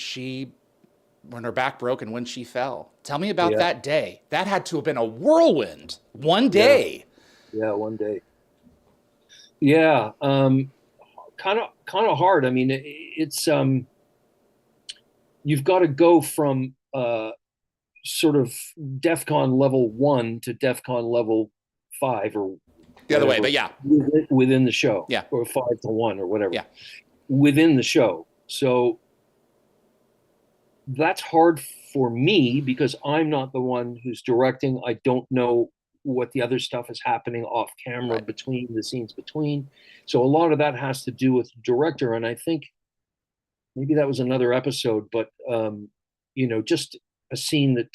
[SPEAKER 1] her back broke and when she fell. Tell me about
[SPEAKER 2] Yeah.
[SPEAKER 1] that day. That had to have been a whirlwind. One
[SPEAKER 2] Yeah.
[SPEAKER 1] day.
[SPEAKER 2] Yeah. One day. Yeah. Kind of hard. I mean, it's you've got to go from sort of DEFCON level 1 to DEFCON level 5 or
[SPEAKER 1] The other way,
[SPEAKER 2] whatever
[SPEAKER 1] but yeah,
[SPEAKER 2] within the show,
[SPEAKER 1] yeah,
[SPEAKER 2] or 5 to 1 or whatever
[SPEAKER 1] yeah.
[SPEAKER 2] within the show. So that's hard for me because I'm not the one who's directing. I don't know what the other stuff is happening off camera
[SPEAKER 1] Right.
[SPEAKER 2] between the scenes between. So a lot of that has to do with the director. And I think maybe that was another episode, but just a scene that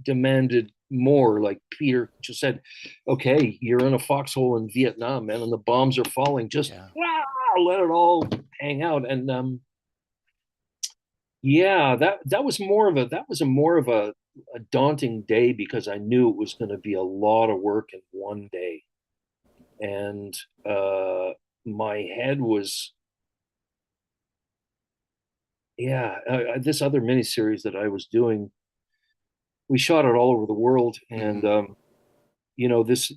[SPEAKER 2] demanded more. Like Peter just said, "Okay, you're in a foxhole in Vietnam, man, and the bombs are falling. Just
[SPEAKER 1] Yeah.
[SPEAKER 2] let it all hang out." And yeah, that was more of a daunting day because I knew it was going to be a lot of work in one day, and my head was yeah. This other miniseries that I was doing, we shot it all over the world, and
[SPEAKER 1] Hmm.
[SPEAKER 2] this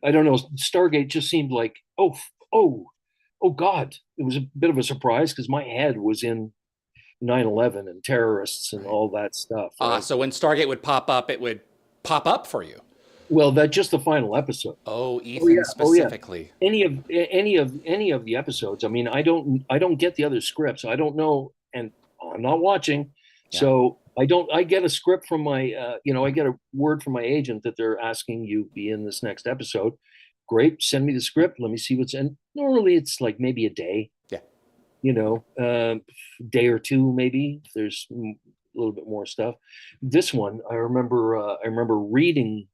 [SPEAKER 2] I don't know. Stargate just seemed like oh oh God, it was a bit of a surprise because my head was in 9/11 and terrorists and
[SPEAKER 1] Right.
[SPEAKER 2] all that stuff, right?
[SPEAKER 1] So when Stargate would pop up, it would pop up for you.
[SPEAKER 2] Well, that just the final episode.
[SPEAKER 1] Oh,
[SPEAKER 2] Oh yeah,
[SPEAKER 1] Ethan
[SPEAKER 2] oh yeah.
[SPEAKER 1] specifically.
[SPEAKER 2] Any of the episodes. I mean, I don't get the other scripts. I don't know, and I'm not watching,
[SPEAKER 1] Yeah.
[SPEAKER 2] so I don't. I get a script from my, I get a word from my agent that they're asking you be in this next episode. Great, send me the script. Let me see what's in. Normally, it's like maybe a day,
[SPEAKER 1] Yeah.
[SPEAKER 2] you know, day or two, maybe if there's a little bit more stuff. This one, I remember. I remember reading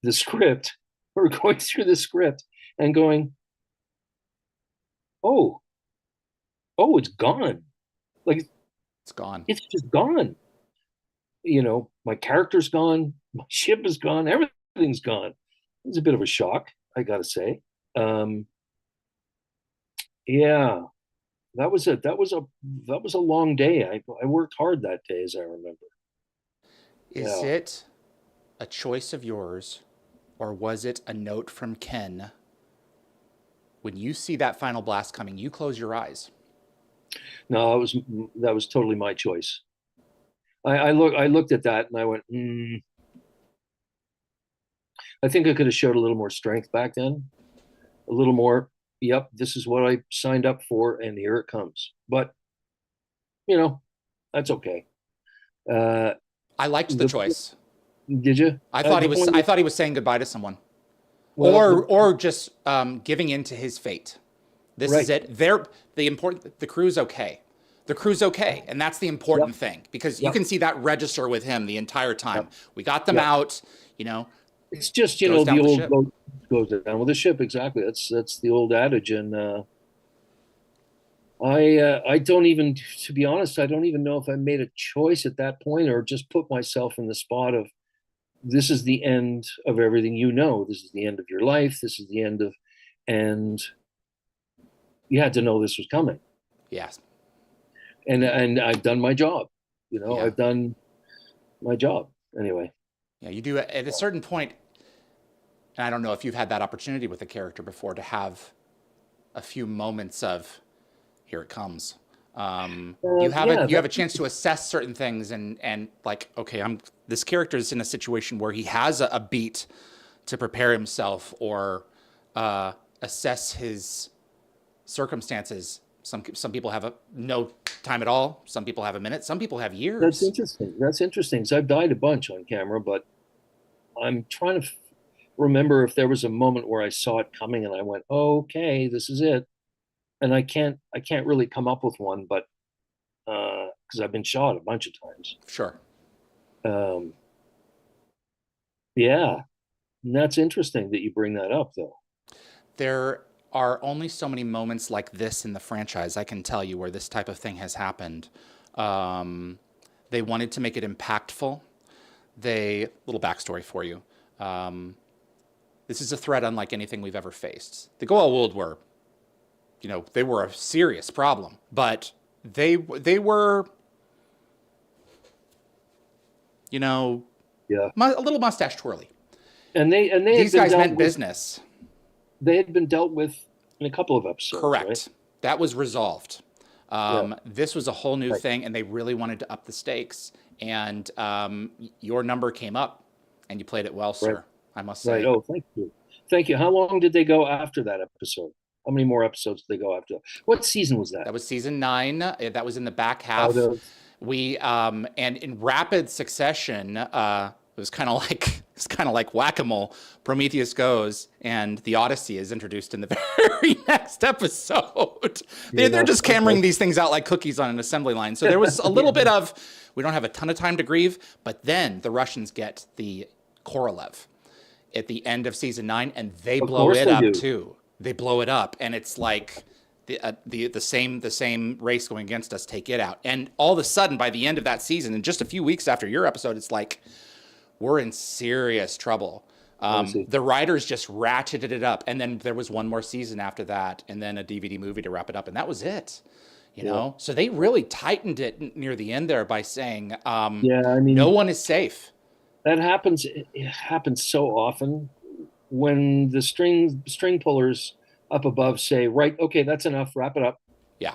[SPEAKER 2] the script or going through the script and going, oh, oh, it's gone. Like
[SPEAKER 1] It's gone.
[SPEAKER 2] it's just gone. My character's gone, my ship is gone, everything's gone. It was a bit of a shock, I gotta say. Um, yeah, that was a long day. I worked hard that day, as I remember.
[SPEAKER 1] Is
[SPEAKER 2] Yeah.
[SPEAKER 1] it a choice of yours, or was it a note from Ken when you see that final blast coming, you close your eyes.
[SPEAKER 2] No, that was totally my choice. I looked at that and I went, I think I could have showed a little more strength back then, a little more. Yep, this is what I signed up for, and here it comes. But you know, that's okay.
[SPEAKER 1] I liked the choice.
[SPEAKER 2] Did you?
[SPEAKER 1] I thought I thought he was saying goodbye to someone,
[SPEAKER 2] Well,
[SPEAKER 1] or just giving in to his fate. This
[SPEAKER 2] right.
[SPEAKER 1] is it. The crew's okay. The crew's okay, and that's the important thing, because you can see that register with him the entire time. We got them out. You know,
[SPEAKER 2] it's just
[SPEAKER 1] goes
[SPEAKER 2] the
[SPEAKER 1] down with the
[SPEAKER 2] old goes down with the ship. Exactly. That's the old adage, and I don't even, to be honest, I don't even know if I made a choice at that point or just put myself in the spot of, this is the end of everything, you know. This is the end of your life. This is the end of, and you had to know this was coming.
[SPEAKER 1] Yes.
[SPEAKER 2] And I've done my job. You know,
[SPEAKER 1] Yeah.
[SPEAKER 2] I've done my job anyway.
[SPEAKER 1] Yeah, you do at a certain point, and I don't know if you've had that opportunity with a character before, to have a few moments of, here it comes. You have a chance to assess certain things and like, okay, this character is in a situation where he has a beat to prepare himself or assess his circumstances. Some people have no time at all. Some people have a minute. Some people have years.
[SPEAKER 2] That's interesting. That's interesting. So I've died a bunch on camera, but I'm trying to remember if there was a moment where I saw it coming and I went, oh, okay, this is it. And I can't really come up with one, but because I've been shot a bunch of times.
[SPEAKER 1] Sure.
[SPEAKER 2] Yeah, and that's interesting that you bring that up, though.
[SPEAKER 1] There are only so many moments like this in the franchise, I can tell you, where this type of thing has happened. They wanted to make it impactful. Little backstory for you. This is a threat unlike anything we've ever faced. The Goa'uld were, they were a serious problem, but they were, a little mustache twirly.
[SPEAKER 2] And
[SPEAKER 1] these guys meant business.
[SPEAKER 2] They had been dealt with in a couple of episodes.
[SPEAKER 1] Correct.
[SPEAKER 2] Right?
[SPEAKER 1] That was resolved. This was a whole new thing, and they really wanted to up the stakes. And your number came up, and you played it well, sir. I must say.
[SPEAKER 2] Right. Oh, thank you. Thank you. How long did they go after that episode? How many more episodes did they go after? What season was that?
[SPEAKER 1] That was season 9. That was in the back half. We and in rapid succession, it was kind of like whack-a-mole. Prometheus goes, and the Odyssey is introduced in the very next episode. They're just hammering these things out like cookies on an assembly line. So there was a little bit of, we don't have a ton of time to grieve, but then the Russians get the Korolev at the end of season 9, and they blow it up too. They blow it up, and it's like the same race going against us take it out. And all of a sudden, by the end of that season, and just a few weeks after your episode, it's like, we're in serious trouble. The writers just ratcheted it up, and then there was one more season after that, and then a DVD movie to wrap it up, and that was it. You know, so they really tightened it near the end there by saying, no one is safe.
[SPEAKER 2] That happens. It happens so often when the string pullers up above say, right, okay, that's enough, wrap it up.
[SPEAKER 1] Yeah.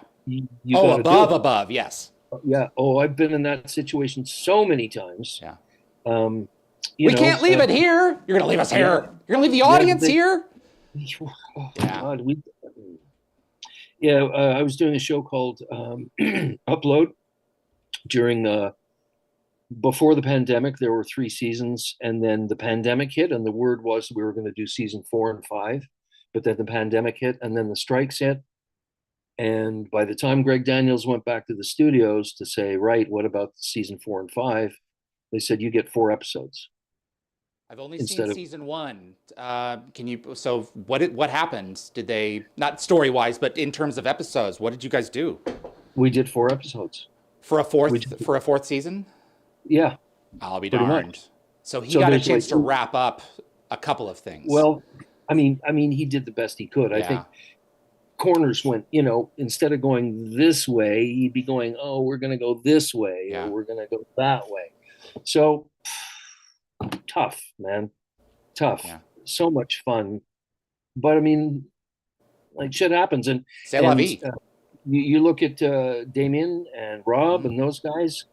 [SPEAKER 2] Above,
[SPEAKER 1] yes.
[SPEAKER 2] Yeah. Oh, I've been in that situation so many times.
[SPEAKER 1] Yeah.
[SPEAKER 2] We
[SPEAKER 1] can't leave it here. You're gonna leave us here. You're gonna leave the audience here.
[SPEAKER 2] Oh, God, I was doing a show called Upload during before the pandemic. There were 3 seasons, and then the pandemic hit, and the word was we were going to do season 4 and 5, but then the pandemic hit, and then the strikes hit. And by the time Greg Daniels went back to the studios to say, right, what about season 4 and 5? They said, you get 4 episodes.
[SPEAKER 1] I've only seen season 1. So what happened? Did they, not story-wise, but in terms of episodes, what did you guys do?
[SPEAKER 2] We did 4 episodes.
[SPEAKER 1] For a fourth season?
[SPEAKER 2] Yeah.
[SPEAKER 1] I'll be darned. So he got a chance to wrap up a couple of things.
[SPEAKER 2] Well, I mean, he did the best he could. I think corners went, instead of going this way, he'd be going, oh, we're going to go this way, or we're going to go that way. So tough, man. Tough. Yeah. So much fun. But I mean, Like shit happens,
[SPEAKER 1] C'est la vie.
[SPEAKER 2] you look at Damien and Rob
[SPEAKER 1] Mm,
[SPEAKER 2] and those guys.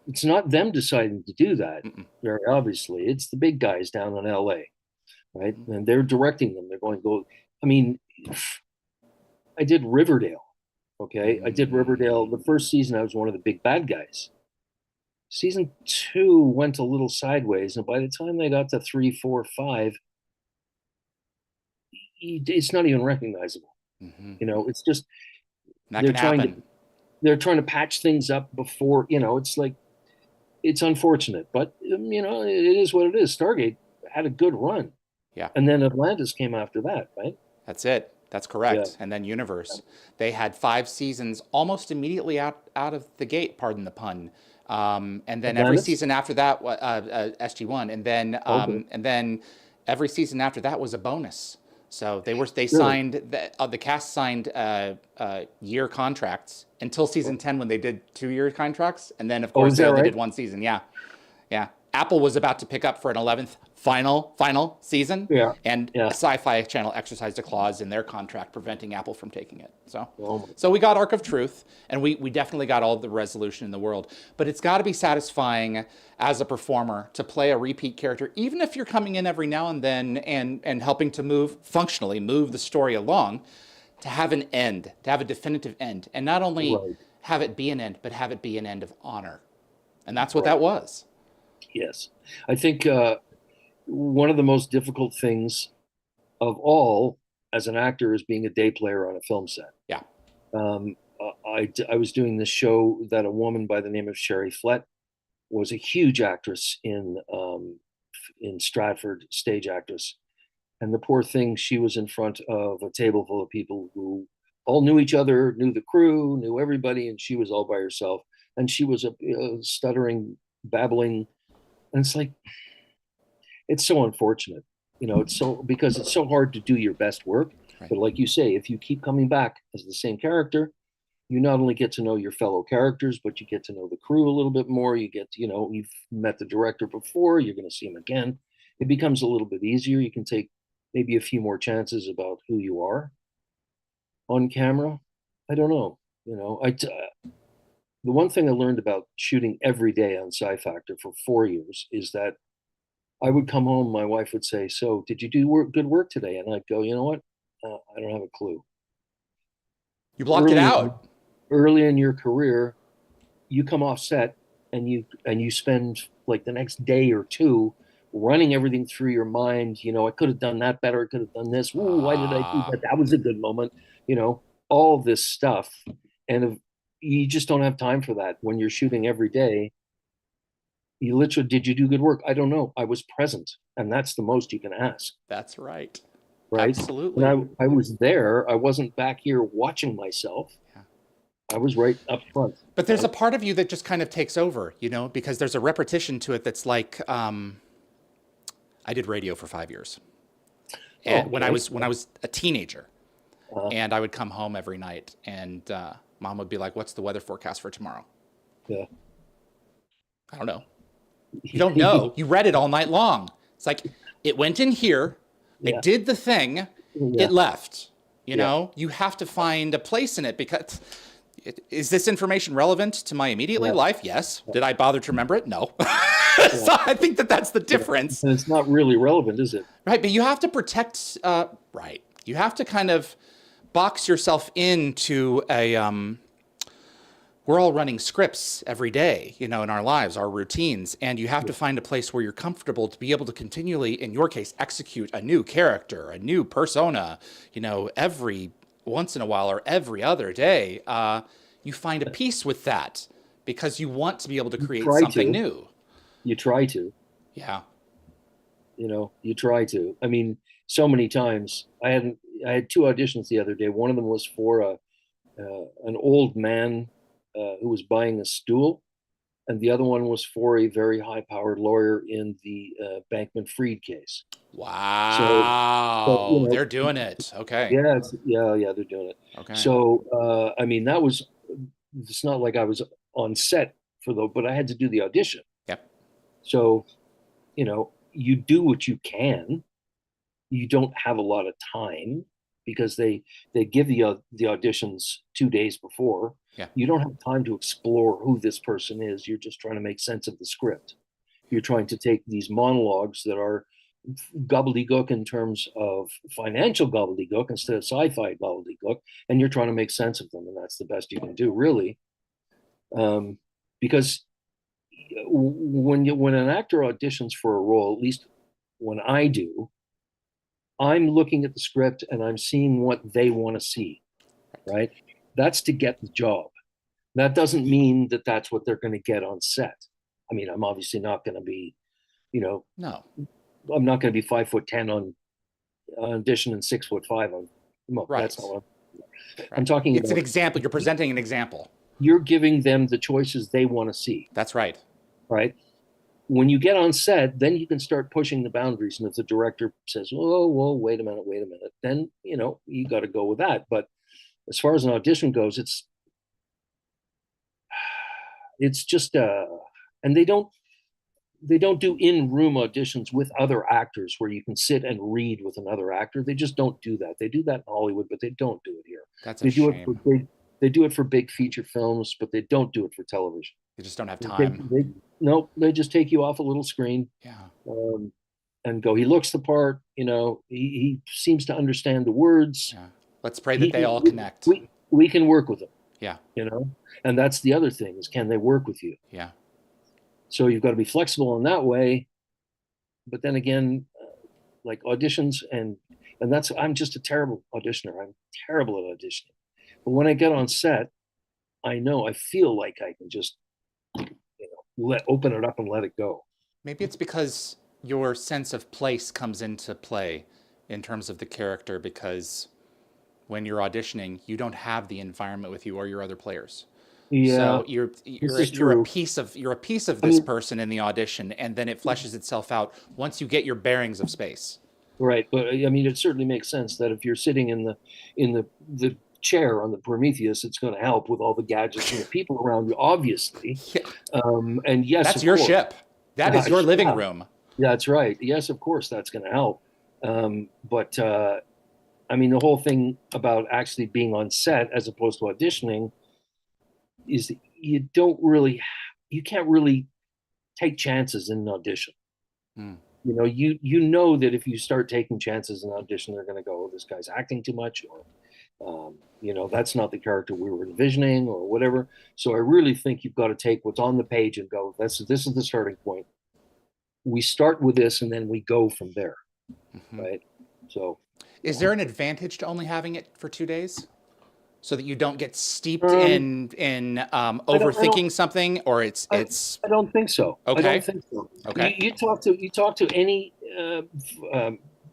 [SPEAKER 2] It's not them deciding to do that.
[SPEAKER 1] mm-mm,
[SPEAKER 2] Very obviously, it's the big guys down in L.A. Right,
[SPEAKER 1] mm,
[SPEAKER 2] and they're directing them. They're going to go. I mean, I did Riverdale. Okay, I did Riverdale. The first season, I was one of the big bad guys. Season two went a little sideways, and by the time they got to three, four, five, it's not even recognizable.
[SPEAKER 1] mm-hmm.
[SPEAKER 2] It's just
[SPEAKER 1] That
[SPEAKER 2] they're
[SPEAKER 1] can
[SPEAKER 2] trying to
[SPEAKER 1] happen.
[SPEAKER 2] they're trying to patch things up before. It's like it's unfortunate, but it is what it is. Stargate had a good run,
[SPEAKER 1] Yeah.
[SPEAKER 2] and then Atlantis came after that, right?
[SPEAKER 1] That's it. That's
[SPEAKER 2] Yeah.
[SPEAKER 1] correct. And then Universe. They had 5 seasons almost immediately out of the gate, pardon the pun. And then every
[SPEAKER 2] Atlantis.
[SPEAKER 1] season after that, SG-1,
[SPEAKER 2] Okay.
[SPEAKER 1] and then every season after that was a bonus. So they
[SPEAKER 2] Really?
[SPEAKER 1] signed the cast signed year contracts until season 10 when they did 2 year contracts, and then of
[SPEAKER 2] Oh,
[SPEAKER 1] course
[SPEAKER 2] is
[SPEAKER 1] they
[SPEAKER 2] that
[SPEAKER 1] only
[SPEAKER 2] right?
[SPEAKER 1] did one season. Yeah, yeah. Apple was about to pick up for an 11th final season,
[SPEAKER 2] Yeah.
[SPEAKER 1] and
[SPEAKER 2] Yeah.
[SPEAKER 1] Sci-Fi Channel exercised a clause in their contract preventing Apple from taking it. So,
[SPEAKER 2] Oh my.
[SPEAKER 1] so we got Arc of Truth, and we definitely got all the resolution in the world. But it's got to be satisfying as a performer to play a repeat character, even if you're coming in every now and then and helping to functionally move the story along, to have an end, to have a definitive end, and not only
[SPEAKER 2] Right.
[SPEAKER 1] have it be an end, but have it be an end of honor. And that's what
[SPEAKER 2] Right.
[SPEAKER 1] that was.
[SPEAKER 2] Yes. I think one of the most difficult things of all as an actor is being a day player on a film set.
[SPEAKER 1] Yeah.
[SPEAKER 2] I was doing this show that a woman by the name of Sherry Flett was a huge actress in Stratford, stage actress. And the poor thing, she was in front of a table full of people who all knew each other, knew the crew, knew everybody, and she was all by herself. And she was a stuttering, babbling, and it's like it's so unfortunate. It's so because it's so hard to do your best work.
[SPEAKER 1] Right.
[SPEAKER 2] But like you say, if you keep coming back as the same character, you not only get to know your fellow characters, but you get to know the crew a little bit more. You get to, you've met the director before, you're going to see him again. It becomes a little bit easier. You can take maybe a few more chances about who you are on camera. I don't know. The one thing I learned about shooting every day on Sci Factor for 4 years is that I would come home, my wife would say, "So, did you do good work today?" And I'd go, "You know what? I don't have a clue."
[SPEAKER 1] You blocked it
[SPEAKER 2] Early,
[SPEAKER 1] out.
[SPEAKER 2] early in your career, you come off set and you spend like the next day or two running everything through your mind. I could have done that better. I could have done this. Ooh, why did I do
[SPEAKER 1] Ah,
[SPEAKER 2] that? That was a good moment. All this stuff, and if, you just don't have time for that when you're shooting every day. You literally, did you do good work? I don't know. I was present, and that's the most you can ask,
[SPEAKER 1] that's right.
[SPEAKER 2] right? And
[SPEAKER 1] Absolutely.
[SPEAKER 2] I was there. I wasn't back here watching myself.
[SPEAKER 1] Yeah.
[SPEAKER 2] I was right up front,
[SPEAKER 1] But there's a
[SPEAKER 2] right?
[SPEAKER 1] part of you that just kind of takes over, because there's a repetition to it that's like, I did radio for 5 years,
[SPEAKER 2] Oh,
[SPEAKER 1] and
[SPEAKER 2] okay.
[SPEAKER 1] when I was a teenager,
[SPEAKER 2] Uh,
[SPEAKER 1] and I would come home every night, and mom would be like, "What's the weather forecast for tomorrow?"
[SPEAKER 2] yeah.
[SPEAKER 1] I don't know. You don't know. You read it all night long. It's like it went in here. I
[SPEAKER 2] Yeah.
[SPEAKER 1] did the thing.
[SPEAKER 2] Yeah.
[SPEAKER 1] It left.
[SPEAKER 2] Yeah.
[SPEAKER 1] You have to find a place in it because is this information relevant to my immediately
[SPEAKER 2] Yeah.
[SPEAKER 1] life? Yes. Did I bother to remember it? No.
[SPEAKER 2] Yeah.
[SPEAKER 1] So I think that's the
[SPEAKER 2] Yeah.
[SPEAKER 1] difference,
[SPEAKER 2] And it's not really relevant, is it?
[SPEAKER 1] right? But you have to protect. Right. You have to kind of box yourself into a we're all running scripts every day, in our lives, our routines, and you have to find a place where you're comfortable to be able to continually, in your case, execute a new character, a new persona, every once in a while or every other day. You find a peace with that because you want to be able to
[SPEAKER 2] You
[SPEAKER 1] create
[SPEAKER 2] try
[SPEAKER 1] something
[SPEAKER 2] to.
[SPEAKER 1] new.
[SPEAKER 2] You try to.
[SPEAKER 1] Yeah.
[SPEAKER 2] You try to. I mean, so many times. I had two auditions the other day. One of them was for an old man who was buying a stool, and the other one was for a very high-powered lawyer in the Bankman-Fried case. So, so
[SPEAKER 1] Wow. They're doing it. Okay.
[SPEAKER 2] yeah, yeah, they're doing it.
[SPEAKER 1] Okay.
[SPEAKER 2] So, I mean, that was. It's not like I was on set but I had to do the audition.
[SPEAKER 1] Yep.
[SPEAKER 2] So, you do what you can. You don't have a lot of time. because they give the auditions 2 days before.
[SPEAKER 1] Yeah.
[SPEAKER 2] You don't have time to explore who this person is. You're just trying to make sense of the script. You're trying to take these monologues that are gobbledygook in terms of financial gobbledygook instead of sci-fi gobbledygook, and you're trying to make sense of them, and that's the best you can do, really. Because when an actor auditions for a role, at least when I do, I'm looking at the script and I'm seeing what they want to see, right? That's to get the job. That doesn't mean that that's what they're going to get on set. I mean, I'm obviously not going to be, no, I'm not going to be 5'10" on audition and 6'5" on. Well,
[SPEAKER 1] right.
[SPEAKER 2] That's not what I'm talking
[SPEAKER 1] it's
[SPEAKER 2] about.
[SPEAKER 1] An example. You're presenting an example.
[SPEAKER 2] You're giving them the choices they want to see.
[SPEAKER 1] That's right.
[SPEAKER 2] Right. When you get on set, then you can start pushing the boundaries. And if the director says, "Oh, well, wait a minute," then you got to go with that. But as far as an audition goes, it's just and they don't do in-room auditions with other actors where you can sit and read with another actor. They just don't do that. They do that in Hollywood, but they don't do it here.
[SPEAKER 1] That's a shame.
[SPEAKER 2] They do it for big feature films, but they don't do it for television.
[SPEAKER 1] They just don't have time.
[SPEAKER 2] They just take you off a little screen.
[SPEAKER 1] Yeah.
[SPEAKER 2] And go, he looks the part, he seems to understand the words.
[SPEAKER 1] Yeah. Let's pray that they all connect.
[SPEAKER 2] We can work with them.
[SPEAKER 1] Yeah.
[SPEAKER 2] And that's the other thing, is can they work with you?
[SPEAKER 1] Yeah.
[SPEAKER 2] So you've got to be flexible in that way. But then again, like auditions and I'm just a terrible auditioner. I'm terrible at auditioning. But when I get on set, I feel like I can just, open it up and let it go.
[SPEAKER 1] Maybe it's because your sense of place comes into play in terms of the character, because when you're auditioning, you don't have the environment with you or your other players.
[SPEAKER 2] Yeah.
[SPEAKER 1] So you're a piece of this person in the audition, and then it fleshes itself out once you get your bearings of space.
[SPEAKER 2] Right, but I mean, it certainly makes sense that if you're sitting in the chair on the Prometheus, it's going to help with all the gadgets and the people around you, obviously.
[SPEAKER 1] Yeah.
[SPEAKER 2] And yes,
[SPEAKER 1] that's your ship. That is your living room.
[SPEAKER 2] Yeah, that's right. Yes, of course, that's going to help. But I mean, the whole thing about actually being on set as opposed to auditioning is you can't really take chances in an audition. You know that if you start taking chances in an audition, they're going to go, "Oh, this guy's acting too much," or that's not the character we were envisioning, or whatever. So I really think you've got to take what's on the page and go, this is the starting point. We start with this and then we go from there. Mm-hmm. Right. So
[SPEAKER 1] is there an advantage to only having it for 2 days, so that you don't get steeped in overthinking something, or it's I
[SPEAKER 2] don't think so.
[SPEAKER 1] Okay.
[SPEAKER 2] I don't think so.
[SPEAKER 1] Okay.
[SPEAKER 2] You talk to any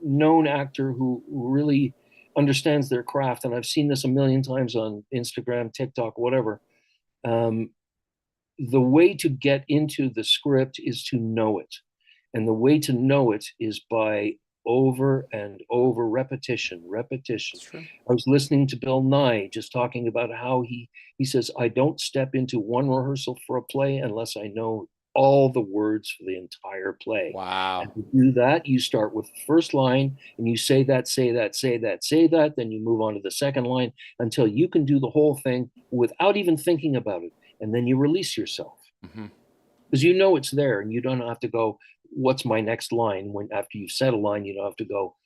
[SPEAKER 2] known actor who really understands their craft, and I've seen this a million times on Instagram, TikTok, whatever. The way to get into the script is to know it. And the way to know it is by over and over repetition. I was listening to Bill Nye just talking about how he says, I don't step into one rehearsal for a play unless I know all the words for the entire play.
[SPEAKER 1] Wow.
[SPEAKER 2] And to do that, you start with the first line and you say that, then you move on to the second line until you can do the whole thing without even thinking about it. And then you release yourself. Mm-hmm. Because it's there, and you don't have to go, what's my next line? When after you've said a line, you don't have to go,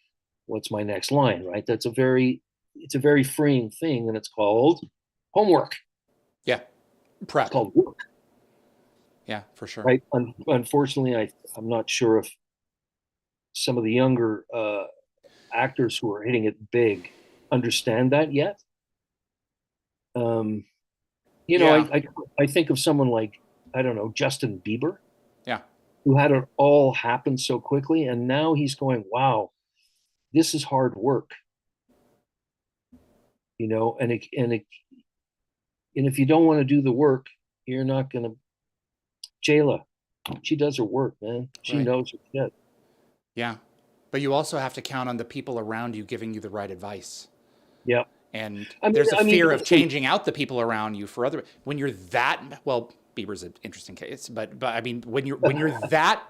[SPEAKER 2] what's my next line, right? It's a very freeing thing, and it's called homework.
[SPEAKER 1] Yeah. Prep.
[SPEAKER 2] It's called work.
[SPEAKER 1] Yeah, for sure.
[SPEAKER 2] Right. Unfortunately, I'm not sure if some of the younger actors who are hitting it big understand that yet. I think of someone like, I don't know, Justin Bieber.
[SPEAKER 1] Yeah.
[SPEAKER 2] Who had it all happen so quickly, and now he's going, wow, this is hard work. And if you don't want to do the work, you're not going to. Jayla, she does her work, man. She knows her shit.
[SPEAKER 1] Yeah. But you also have to count on the people around you giving you the right advice.
[SPEAKER 2] Yeah.
[SPEAKER 1] And there's a fear of changing out the people around you for other, when you're that, well, Bieber's an interesting case, but I mean, when you're that,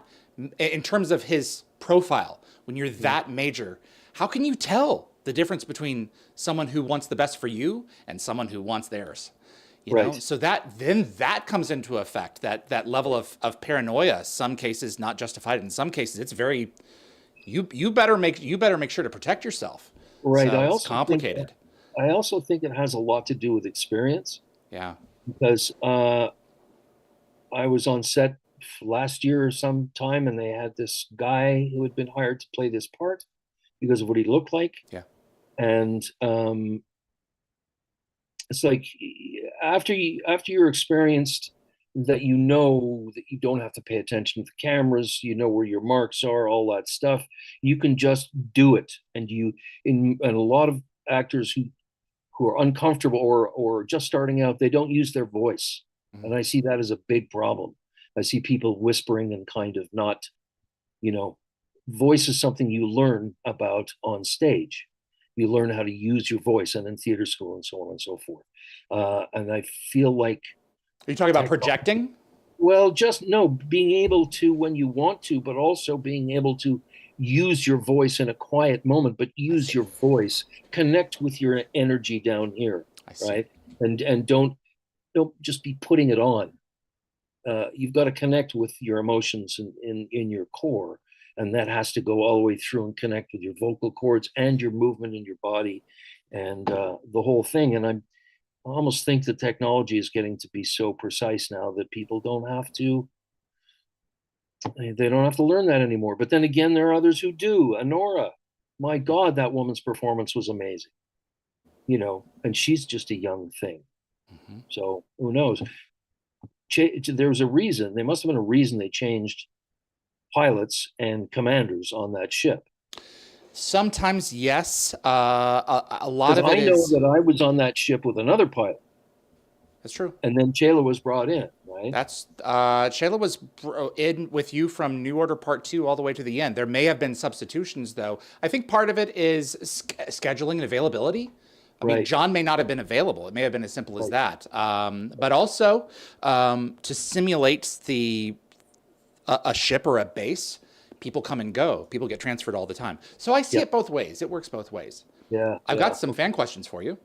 [SPEAKER 1] in terms of his profile, when you're that major, how can you tell the difference between someone who wants the best for you and someone who wants theirs? You know,
[SPEAKER 2] Right.
[SPEAKER 1] so that comes into effect, that level of paranoia, some cases not justified, in some cases it's very, you better make sure to protect yourself.
[SPEAKER 2] Right.
[SPEAKER 1] So it's complicated.
[SPEAKER 2] I also think it has a lot to do with experience,
[SPEAKER 1] Yeah.
[SPEAKER 2] because I was on set last year or sometime, and they had this guy who had been hired to play this part because of what he looked like.
[SPEAKER 1] Yeah.
[SPEAKER 2] And it's like, after you're experienced, that you know that you don't have to pay attention to the cameras, you know where your marks are, all that stuff. You can just do it. And and a lot of actors who are uncomfortable or just starting out, they don't use their voice.
[SPEAKER 1] Mhm.
[SPEAKER 2] And I see that as a big problem. I see people whispering and kind of not, you know, voice is something you learn about on stage. You learn how to use your voice, and in theater school and so on and so forth. And I feel like,
[SPEAKER 1] Are you talking about projecting?
[SPEAKER 2] well, just no, being able to when you want to, but also being able to use your voice in a quiet moment, but use your voice, connect with your energy down here,
[SPEAKER 1] I see.
[SPEAKER 2] right? And don't just be putting it on. You've got to connect with your emotions in your core, and that has to go all the way through and connect with your vocal cords and your movement in your body, and the whole thing. And I almost think the technology is getting to be so precise now that people don't have to, they don't have to learn that anymore. But then again, there are others who do. Honora, my God, that woman's performance was amazing, and she's just a young thing.
[SPEAKER 1] Mhm.
[SPEAKER 2] So who knows? There was a reason. There must have been a reason they changed pilots and commanders on that ship.
[SPEAKER 1] Sometimes, yes. A lot
[SPEAKER 2] Because
[SPEAKER 1] of it
[SPEAKER 2] I know
[SPEAKER 1] is.
[SPEAKER 2] that I was on that ship with another pilot,
[SPEAKER 1] That's true.
[SPEAKER 2] and then Chayla was brought in, right?
[SPEAKER 1] That's Shayla was in with you from New Order Part 2 all the way to the end. There may have been substitutions, though. I think part of it is scheduling and availability. I mean,
[SPEAKER 2] Right,
[SPEAKER 1] John may not have been available. It may have been as simple as
[SPEAKER 2] right.
[SPEAKER 1] that. But also to simulate a ship or a base, people come and go. People get transferred all the time. So I see
[SPEAKER 2] Yeah,
[SPEAKER 1] it both ways. It works both ways.
[SPEAKER 2] yeah,
[SPEAKER 1] I've
[SPEAKER 2] yeah.
[SPEAKER 1] got some fan questions for you.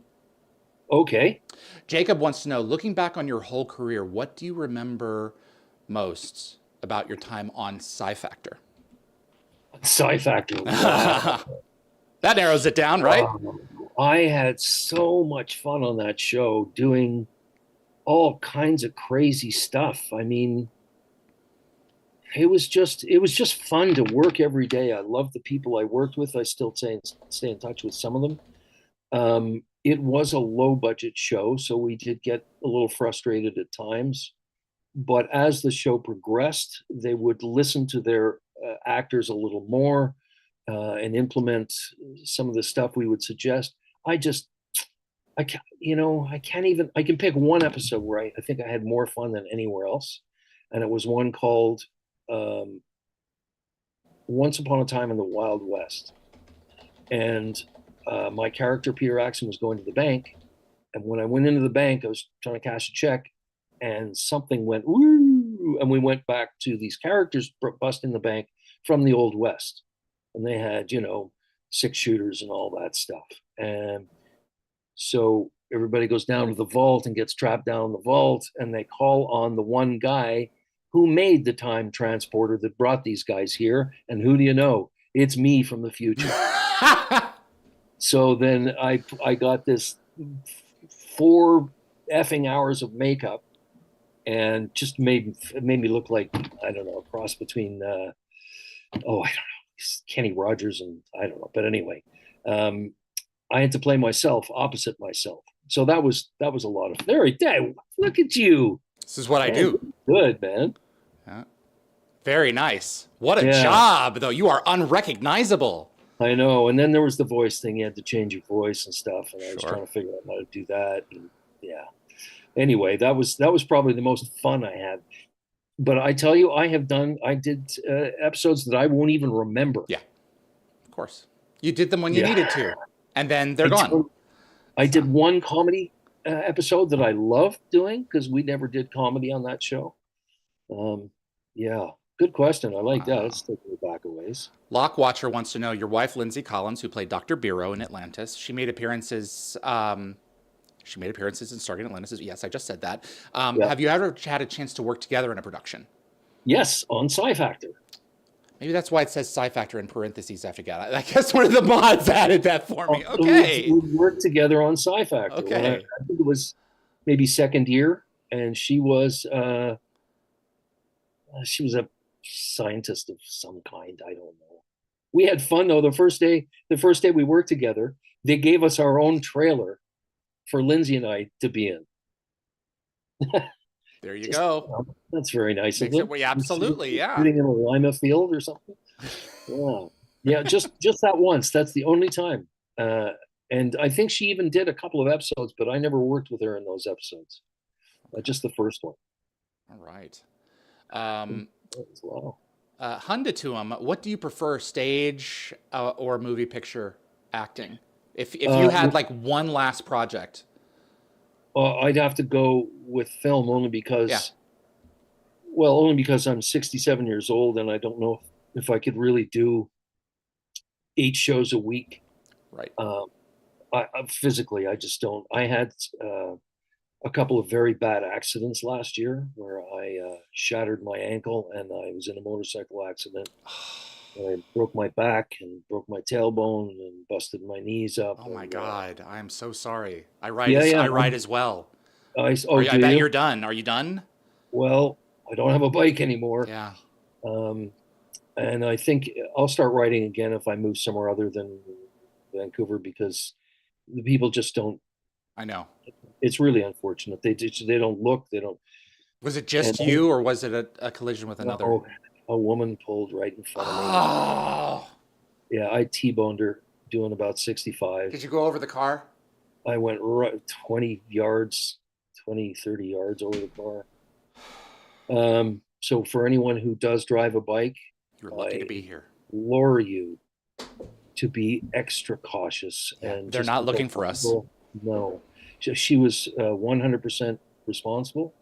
[SPEAKER 2] Okay.
[SPEAKER 1] Jacob wants to know, looking back on your whole career, what do you remember most about your time on Psi Factor?
[SPEAKER 2] Psi Factor. Wow.
[SPEAKER 1] That narrows it down, right?
[SPEAKER 2] Wow. I had so much fun on that show doing all kinds of crazy stuff. I mean, it was just fun to work every day. I loved the people I worked with. I still stay in touch with some of them. It was a low budget show, so we did get a little frustrated at times. But as the show progressed, they would listen to their actors a little more, and implement some of the stuff we would suggest. I just, I can't even, I can pick one episode where I think I had more fun than anywhere else. And it was one called um, Once Upon a Time in the Wild West. And my character, Peter Axon, was going to the bank. And when I went into the bank, I was trying to cash a check, and something went, woo, and we went back to these characters busting the bank from the Old West. And they had, six shooters and all that stuff. And so everybody goes down to the vault and gets trapped down in the vault, and they call on the one guy who made the time transporter that brought these guys here. And who do you know? It's me from the future. So then I got this 4 effing hours of makeup, and just made me look like, I don't know, a cross between I don't know, Kenny Rogers and I don't know. But anyway, I had to play myself opposite myself. So that was a lot of very dad. Look at you.
[SPEAKER 1] This is what I
[SPEAKER 2] Man,
[SPEAKER 1] do.
[SPEAKER 2] good, man.
[SPEAKER 1] Yeah. Very nice. What a
[SPEAKER 2] Yeah,
[SPEAKER 1] job, though. You are unrecognizable.
[SPEAKER 2] I know. And then there was the voice thing. You had to change your voice and stuff, and I was
[SPEAKER 1] Sure.
[SPEAKER 2] trying to figure out how to do that. And yeah. Anyway, that was probably the most fun I had. But I tell you, I did episodes that I won't even remember.
[SPEAKER 1] Yeah, of course. You did them when you
[SPEAKER 2] Yeah.
[SPEAKER 1] needed to, and then they're
[SPEAKER 2] I,
[SPEAKER 1] gone.
[SPEAKER 2] tell- I
[SPEAKER 1] So,
[SPEAKER 2] did one comedy episode that I loved doing, because we never did comedy on that show. Um, yeah, Good question. I like that.
[SPEAKER 1] Wow.
[SPEAKER 2] Let's take it back a ways.
[SPEAKER 1] Lock Watcher wants to know your wife, Lindsay Collins, who played Dr. Biro in Atlantis. She made appearances. She made appearances in Stargate Atlantis. Yes, I just said that.
[SPEAKER 2] Yeah.
[SPEAKER 1] Have you ever had a chance to work together in a production?
[SPEAKER 2] Yes, on PSI Factor.
[SPEAKER 1] Maybe that's why it says PSI Factor in parentheses. I forgot. I guess one of the mods added that for me. Okay.
[SPEAKER 2] We worked together on PSI Factor.
[SPEAKER 1] Okay.
[SPEAKER 2] I think it was maybe second year, and she was a scientist of some kind. I don't know. We had fun though. The first day we worked together, they gave us our own trailer for Lindsay and I to be in.
[SPEAKER 1] There you go.
[SPEAKER 2] That's very nice
[SPEAKER 1] Makes
[SPEAKER 2] of
[SPEAKER 1] it,
[SPEAKER 2] them.
[SPEAKER 1] well, yeah, absolutely, yeah.
[SPEAKER 2] Sitting in a lima field or something. Yeah, yeah. Just that once. That's the only time. And I think she even did a couple of episodes, but I never worked with her in those episodes. Just the first one.
[SPEAKER 1] All right.
[SPEAKER 2] Wow.
[SPEAKER 1] Hunda to him. What do you prefer, stage or movie picture acting? If you had like one last project.
[SPEAKER 2] I'd have to go with film only because, only because I'm 67 years old and I don't know if I could really do 8 shows a week.
[SPEAKER 1] Right.
[SPEAKER 2] I physically, I just don't. I had a couple of very bad accidents last year where I shattered my ankle and I was in a motorcycle accident. I broke my back and broke my tailbone and busted my knees up.
[SPEAKER 1] Oh my
[SPEAKER 2] and,
[SPEAKER 1] God! I am so sorry. I ride.
[SPEAKER 2] Yeah,
[SPEAKER 1] I ride as well.
[SPEAKER 2] I
[SPEAKER 1] bet you're done. Are you done?
[SPEAKER 2] Well, I don't have a bike anymore.
[SPEAKER 1] Yeah.
[SPEAKER 2] And I think I'll start riding again if I move somewhere other than Vancouver because the people just don't.
[SPEAKER 1] I know.
[SPEAKER 2] It's really unfortunate. They don't look. They don't.
[SPEAKER 1] Was it just you, or was it a collision with another?
[SPEAKER 2] Oh, a woman pulled right in front of me.
[SPEAKER 1] Oh.
[SPEAKER 2] Yeah, I T-boned her doing about 65.
[SPEAKER 1] Did you go over the car?
[SPEAKER 2] I went right 20 yards, 20, 30 yards over the car. So for anyone who does drive a bike,
[SPEAKER 1] you're lucky to be here.
[SPEAKER 2] Implore you to be extra cautious.
[SPEAKER 1] Yeah,
[SPEAKER 2] and
[SPEAKER 1] they're not looking for us.
[SPEAKER 2] No, she was 100% responsible.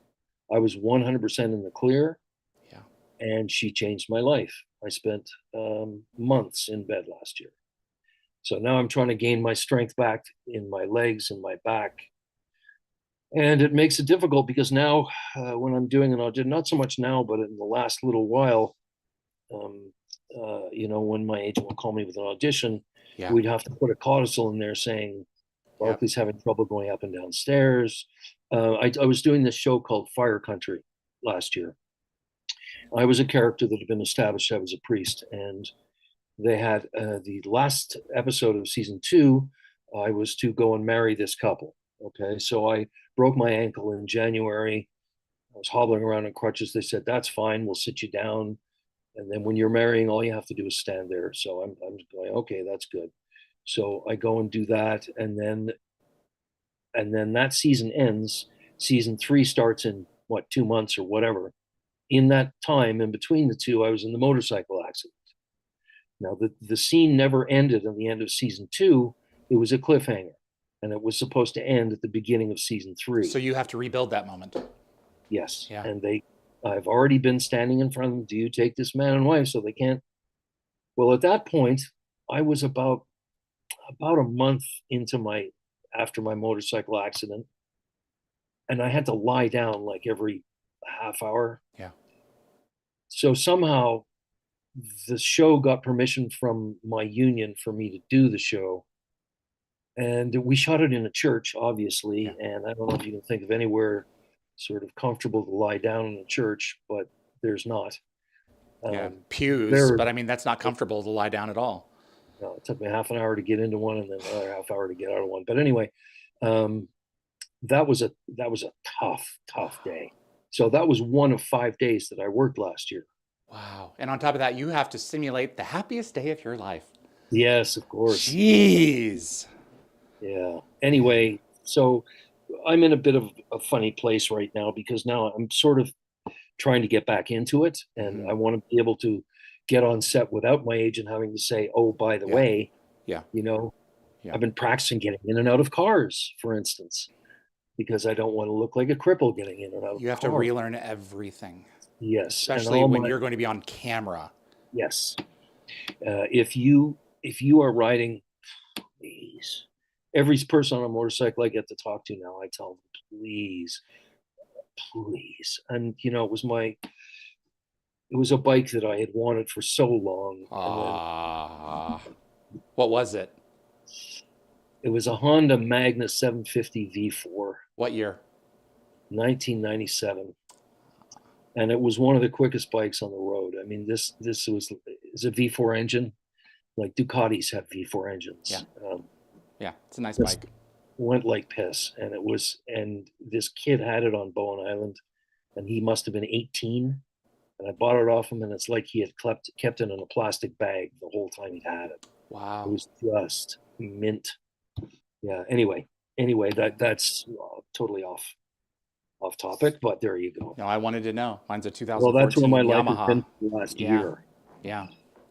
[SPEAKER 2] I was 100% in the clear.
[SPEAKER 1] Yeah,
[SPEAKER 2] and she changed my life. I spent months in bed last year. So now I'm trying to gain my strength back in my legs and my back. And it makes it difficult because now when I'm doing an audition, not so much now, but in the last little while, when my agent will call me with an audition, we'd have to put a codicil in there saying, Barclay's having trouble going up and down stairs. I was doing this show called Fire Country last year. I was a character that had been established. I was a priest, and they had the last episode of season 2. I was to go and marry this couple. Okay, so I broke my ankle in January. I was hobbling around in crutches. They said, "That's fine. We'll sit you down, and then when you're marrying, all you have to do is stand there." So I'm going, okay, that's good. So I go and do that, and then that season ends. Season 3 starts in 2 months or whatever. In that time, in between the two, I was in the motorcycle accident. Now, the scene never ended in the end of season 2. It was a cliffhanger, and it was supposed to end at the beginning of season 3.
[SPEAKER 1] So you have to rebuild that moment.
[SPEAKER 2] Yes.
[SPEAKER 1] Yeah.
[SPEAKER 2] And I've already been standing in front of them. Do you take this man and wife? So they can't. Well, at that point, I was about a month after my motorcycle accident, and I had to lie down like every half hour.
[SPEAKER 1] Yeah.
[SPEAKER 2] So somehow the show got permission from my union for me to do the show. And we shot it in a church, obviously. Yeah. And I don't know if you can think of anywhere sort of comfortable to lie down in a church, but there's not.
[SPEAKER 1] Pews, but I mean, that's not comfortable to lie down at all.
[SPEAKER 2] No, it took me half an hour to get into one and then another half hour to get out of one. But anyway, that was a tough day. So that was one of 5 days that I worked last year.
[SPEAKER 1] Wow. And on top of that, you have to simulate the happiest day of your life.
[SPEAKER 2] Yes, of course.
[SPEAKER 1] Jeez.
[SPEAKER 2] Yeah. Anyway, so I'm in a bit of a funny place right now because now I'm sort of trying to get back into it. And I want to be able to get on set without my agent having to say, oh, by the way, I've been practicing getting in and out of cars, for instance, because I don't want to look like a cripple getting in and out of cars.
[SPEAKER 1] You have to relearn everything.
[SPEAKER 2] Yes, and
[SPEAKER 1] especially
[SPEAKER 2] all
[SPEAKER 1] when
[SPEAKER 2] my
[SPEAKER 1] you're going to be on camera.
[SPEAKER 2] yes. If you are riding, please. Every person on a motorcycle I get to talk to now, I tell them, please, please. And it was a bike that I had wanted for so long, and then
[SPEAKER 1] Ah, what was it?
[SPEAKER 2] it was a Honda Magna 750 V4,
[SPEAKER 1] What year?
[SPEAKER 2] 1997, and it was one of the quickest bikes on the road. I mean, this is a V4 engine, like Ducatis have V4
[SPEAKER 1] Yeah,
[SPEAKER 2] engines.
[SPEAKER 1] yeah, it's a nice
[SPEAKER 2] This
[SPEAKER 1] bike.
[SPEAKER 2] went like piss, and this kid had it on Bowen Island, and he must have been 18, and I bought it off him, and it's like he had kept it in a plastic bag the whole time he'd had it. It
[SPEAKER 1] Wow.
[SPEAKER 2] was just mint. Yeah. Anyway, that's totally off topic, but there you go.
[SPEAKER 1] No, I wanted to know. Mine's a
[SPEAKER 2] Well, that's where
[SPEAKER 1] 2014
[SPEAKER 2] my life has
[SPEAKER 1] Yamaha.
[SPEAKER 2] been for the last
[SPEAKER 1] Yeah,
[SPEAKER 2] year.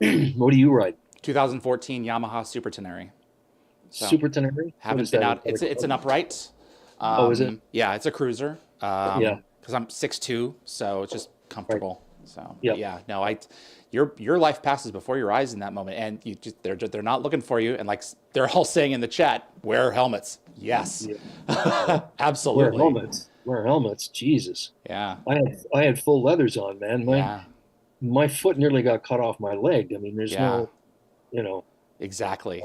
[SPEAKER 1] yeah.
[SPEAKER 2] What do you ride?
[SPEAKER 1] 2014 Yamaha Super Tenere. So
[SPEAKER 2] Super Tenere? What
[SPEAKER 1] haven't
[SPEAKER 2] is
[SPEAKER 1] been
[SPEAKER 2] that?
[SPEAKER 1] out. It's an upright.
[SPEAKER 2] Oh, is it?
[SPEAKER 1] Yeah, it's a cruiser.
[SPEAKER 2] Yeah.
[SPEAKER 1] Because I'm 6'2", so it's just
[SPEAKER 2] Right.
[SPEAKER 1] comfortable. So
[SPEAKER 2] Yeah.
[SPEAKER 1] but yeah, no, your life passes before your eyes in that moment, and they're not looking for you, and like they're all saying in the chat, wear helmets. Yes,
[SPEAKER 2] Yeah.
[SPEAKER 1] absolutely.
[SPEAKER 2] Wear helmets. Jesus.
[SPEAKER 1] Yeah,
[SPEAKER 2] I had full leathers on, man.
[SPEAKER 1] yeah,
[SPEAKER 2] My foot nearly got cut off my leg. I mean, there's
[SPEAKER 1] yeah,
[SPEAKER 2] no, you know,
[SPEAKER 1] exactly.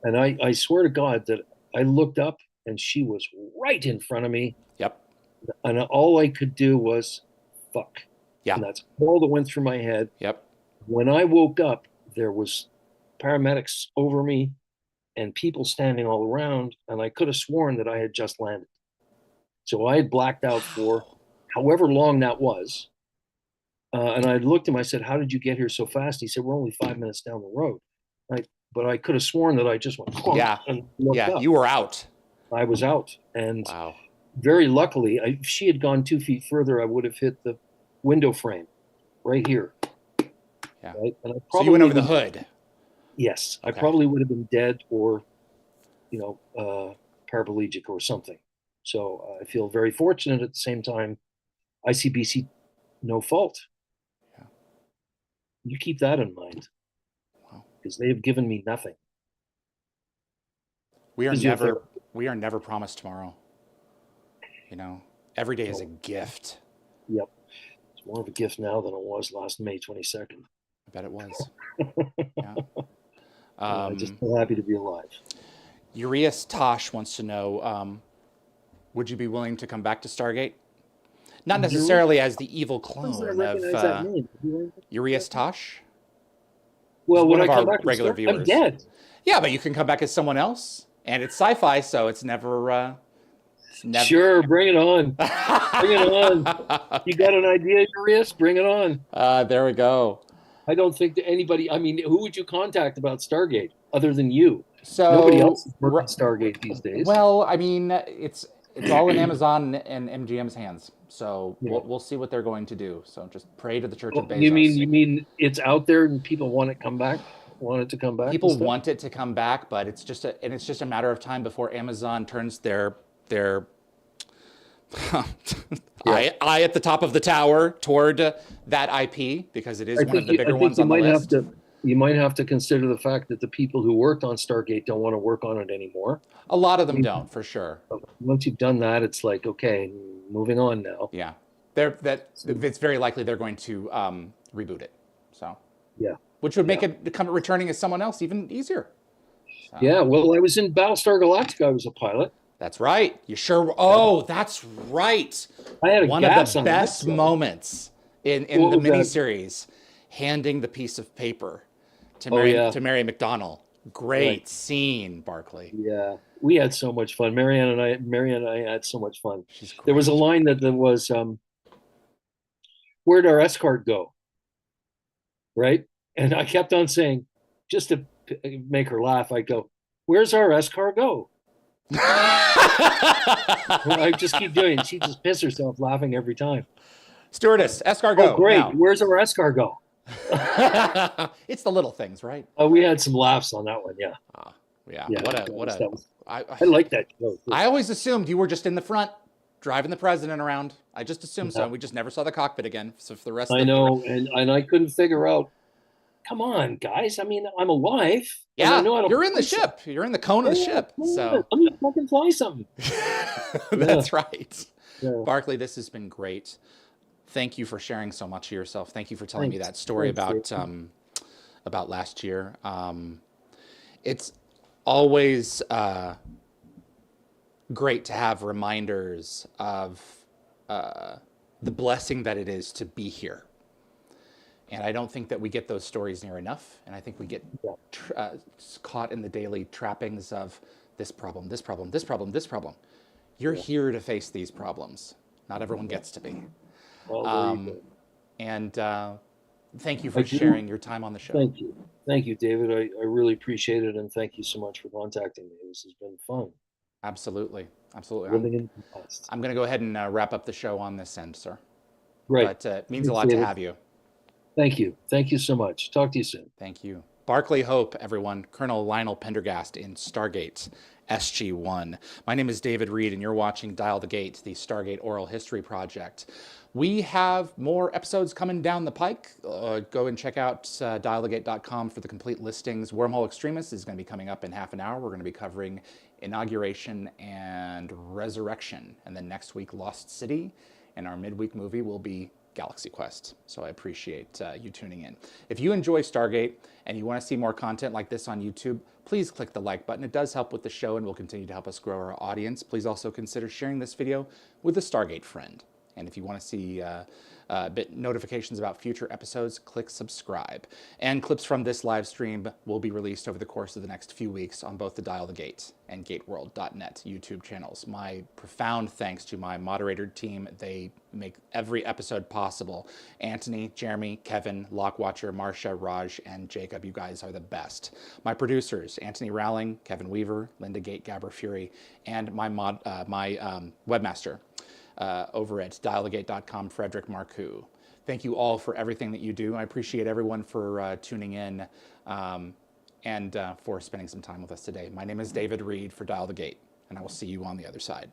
[SPEAKER 2] and I swear to God that I looked up and she was right in front of me,
[SPEAKER 1] Yep.
[SPEAKER 2] and all I could do was fuck.
[SPEAKER 1] Yeah.
[SPEAKER 2] And that's all that went through my head.
[SPEAKER 1] Yep.
[SPEAKER 2] When I woke up, there was paramedics over me and people standing all around, and I could have sworn that I had just landed. So I had blacked out for however long that was. And I looked at him, I said, "How did you get here so fast?" He said, "We're only 5 minutes down the road." But I could have sworn that I just went
[SPEAKER 1] Yeah.
[SPEAKER 2] and looked
[SPEAKER 1] Yeah.
[SPEAKER 2] up.
[SPEAKER 1] You were out.
[SPEAKER 2] I was out. And
[SPEAKER 1] Wow.
[SPEAKER 2] very luckily, if she had gone 2 feet further, I would have hit the window frame right here.
[SPEAKER 1] Yeah.
[SPEAKER 2] Right? And I
[SPEAKER 1] So you went over the
[SPEAKER 2] probably
[SPEAKER 1] hood.
[SPEAKER 2] yes, I
[SPEAKER 1] Okay.
[SPEAKER 2] probably would have been dead or, paraplegic or something. So I feel very fortunate at the same time. ICBC, no fault.
[SPEAKER 1] Yeah.
[SPEAKER 2] You keep that in mind
[SPEAKER 1] Wow.
[SPEAKER 2] because they have given me nothing.
[SPEAKER 1] We are
[SPEAKER 2] Physiotherapy.
[SPEAKER 1] never promised tomorrow. You know, every day is a gift.
[SPEAKER 2] Yep. It's more of a gift now than it was last May 22nd.
[SPEAKER 1] I bet it was. Yeah.
[SPEAKER 2] Just so happy to be alive.
[SPEAKER 1] Urias Tosh wants to know, would you be willing to come back to Stargate? Not necessarily as the evil
[SPEAKER 2] How does I
[SPEAKER 1] clone
[SPEAKER 2] recognize
[SPEAKER 1] of
[SPEAKER 2] that name?
[SPEAKER 1] Urias Tosh.
[SPEAKER 2] Well,
[SPEAKER 1] He's
[SPEAKER 2] when
[SPEAKER 1] one
[SPEAKER 2] I
[SPEAKER 1] of
[SPEAKER 2] come
[SPEAKER 1] our
[SPEAKER 2] back to
[SPEAKER 1] regular
[SPEAKER 2] I'm
[SPEAKER 1] viewers.
[SPEAKER 2] dead.
[SPEAKER 1] Yeah, but you can come back as someone else, and it's sci-fi, so it's never.
[SPEAKER 2] Sure, bring it on. Bring it on. You got an idea, Urias? Bring it on.
[SPEAKER 1] There we go.
[SPEAKER 2] I don't think that anybody, I mean, who would you contact about Stargate other than you?
[SPEAKER 1] So
[SPEAKER 2] Nobody else is working Stargate these days.
[SPEAKER 1] Well, I mean, it's all in Amazon and MGM's hands. So
[SPEAKER 2] Yeah.
[SPEAKER 1] we'll see what they're going to do. So just pray to the Church of Bezos.
[SPEAKER 2] You mean it's out there and people want it to come back?
[SPEAKER 1] People want it to come back, but it's just a matter of time before Amazon turns their eye at the top of the tower toward that IP, because it is one of the bigger ones on the list.
[SPEAKER 2] You might have to consider the fact that the people who worked on Stargate don't want to work on it anymore.
[SPEAKER 1] A lot of them don't, for sure.
[SPEAKER 2] Once you've done that, it's like, okay, moving on now.
[SPEAKER 1] Yeah, it's very likely they're going to reboot it. So
[SPEAKER 2] yeah,
[SPEAKER 1] which would make it returning as someone else even easier. So.
[SPEAKER 2] Yeah, well, I was in Battlestar Galactica. I was a pilot.
[SPEAKER 1] That's right. You sure? Oh, that's right.
[SPEAKER 2] I had
[SPEAKER 1] one of the best moments in the miniseries, handing the piece of paper to Mary McDonnell. Great scene, Barclay.
[SPEAKER 2] Yeah, we had so much fun. Marianne and I had so much fun.
[SPEAKER 1] She's great.
[SPEAKER 2] There was a line that was, "Where'd our escort go?" Right, and I kept on saying, just to make her laugh, I go, "Where's our escort go?" I just keep doing it. She just pisses herself laughing every time.
[SPEAKER 1] Stewardess, escargot.
[SPEAKER 2] Oh, great.
[SPEAKER 1] Now.
[SPEAKER 2] Where's our escargot?
[SPEAKER 1] It's the little things, right?
[SPEAKER 2] Oh, we had some laughs on that one. Yeah.
[SPEAKER 1] Yeah.
[SPEAKER 2] Yeah.
[SPEAKER 1] What a.
[SPEAKER 2] I like that joke.
[SPEAKER 1] I always assumed you were just in the front driving the president around. I just assumed so.
[SPEAKER 2] Yeah,
[SPEAKER 1] And we just never saw the cockpit again. So for the rest
[SPEAKER 2] I
[SPEAKER 1] of the
[SPEAKER 2] know, and I couldn't figure out. Come on, guys. I mean, I'm alive, and I
[SPEAKER 1] yeah,
[SPEAKER 2] know how to
[SPEAKER 1] you're in the
[SPEAKER 2] fly something.
[SPEAKER 1] ship. You're in the cone of the
[SPEAKER 2] Yeah,
[SPEAKER 1] ship.
[SPEAKER 2] come on.
[SPEAKER 1] So
[SPEAKER 2] Let me fucking fly something. Yeah,
[SPEAKER 1] that's right.
[SPEAKER 2] yeah.
[SPEAKER 1] Barclay, this has been great. Thank you for sharing so much of yourself. Thank you for telling me
[SPEAKER 2] Thanks.
[SPEAKER 1] that story
[SPEAKER 2] Thanks, Dave.
[SPEAKER 1] about last year. It's always great to have reminders of the blessing that it is to be here. And I don't think that we get those stories near enough. And I think we get
[SPEAKER 2] Yeah,
[SPEAKER 1] caught in the daily trappings of this problem, this problem, this problem, this problem. You're
[SPEAKER 2] yeah,
[SPEAKER 1] here to face these problems. Not everyone
[SPEAKER 2] yeah.
[SPEAKER 1] gets to be.
[SPEAKER 2] Well, there you go.
[SPEAKER 1] And thank you
[SPEAKER 2] I
[SPEAKER 1] for
[SPEAKER 2] do.
[SPEAKER 1] sharing your time on the show.
[SPEAKER 2] Thank you. Thank you, David. I really appreciate it. And thank you so much for contacting me. This has been fun.
[SPEAKER 1] Absolutely. Absolutely.
[SPEAKER 2] Living in the past.
[SPEAKER 1] I'm going to go ahead and wrap up the show on this end, sir.
[SPEAKER 2] Great.
[SPEAKER 1] But it means a
[SPEAKER 2] Thanks,
[SPEAKER 1] lot to
[SPEAKER 2] David.
[SPEAKER 1] have you.
[SPEAKER 2] Thank you. Thank you so much. Talk to you soon.
[SPEAKER 1] Thank you. Barclay Hope, everyone. Colonel Lionel Pendergast in Stargate SG-1. My name is David Reed, and you're watching Dial the Gate, the Stargate Oral History Project. We have more episodes coming down the pike. Go and check out dialthegate.com for the complete listings. Wormhole Extremists is going to be coming up in half an hour. We're going to be covering Inauguration and Resurrection. And then next week, Lost City. And our midweek movie will be Galaxy Quest. So I appreciate you tuning in. If you enjoy Stargate and you want to see more content like this on YouTube, please click the like button. It does help with the show and will continue to help us grow our audience. Please also consider sharing this video with a Stargate friend. And if you want to see notifications about future episodes, click subscribe. And clips from this live stream will be released over the course of the next few weeks on both the Dial the Gate and GateWorld.net YouTube channels. My profound thanks to my moderator team. They make every episode possible. Anthony, Jeremy, Kevin, Lockwatcher, Marcia, Raj, and Jacob, you guys are the best. My producers, Anthony Rowling, Kevin Weaver, Linda Gate, Gabber Fury, and my webmaster, over at dialthegate.com, Frederick Marcoux. Thank you all for everything that you do. I appreciate everyone for tuning in and for spending some time with us today. My name is David Reed for Dial the Gate, and I will see you on the other side.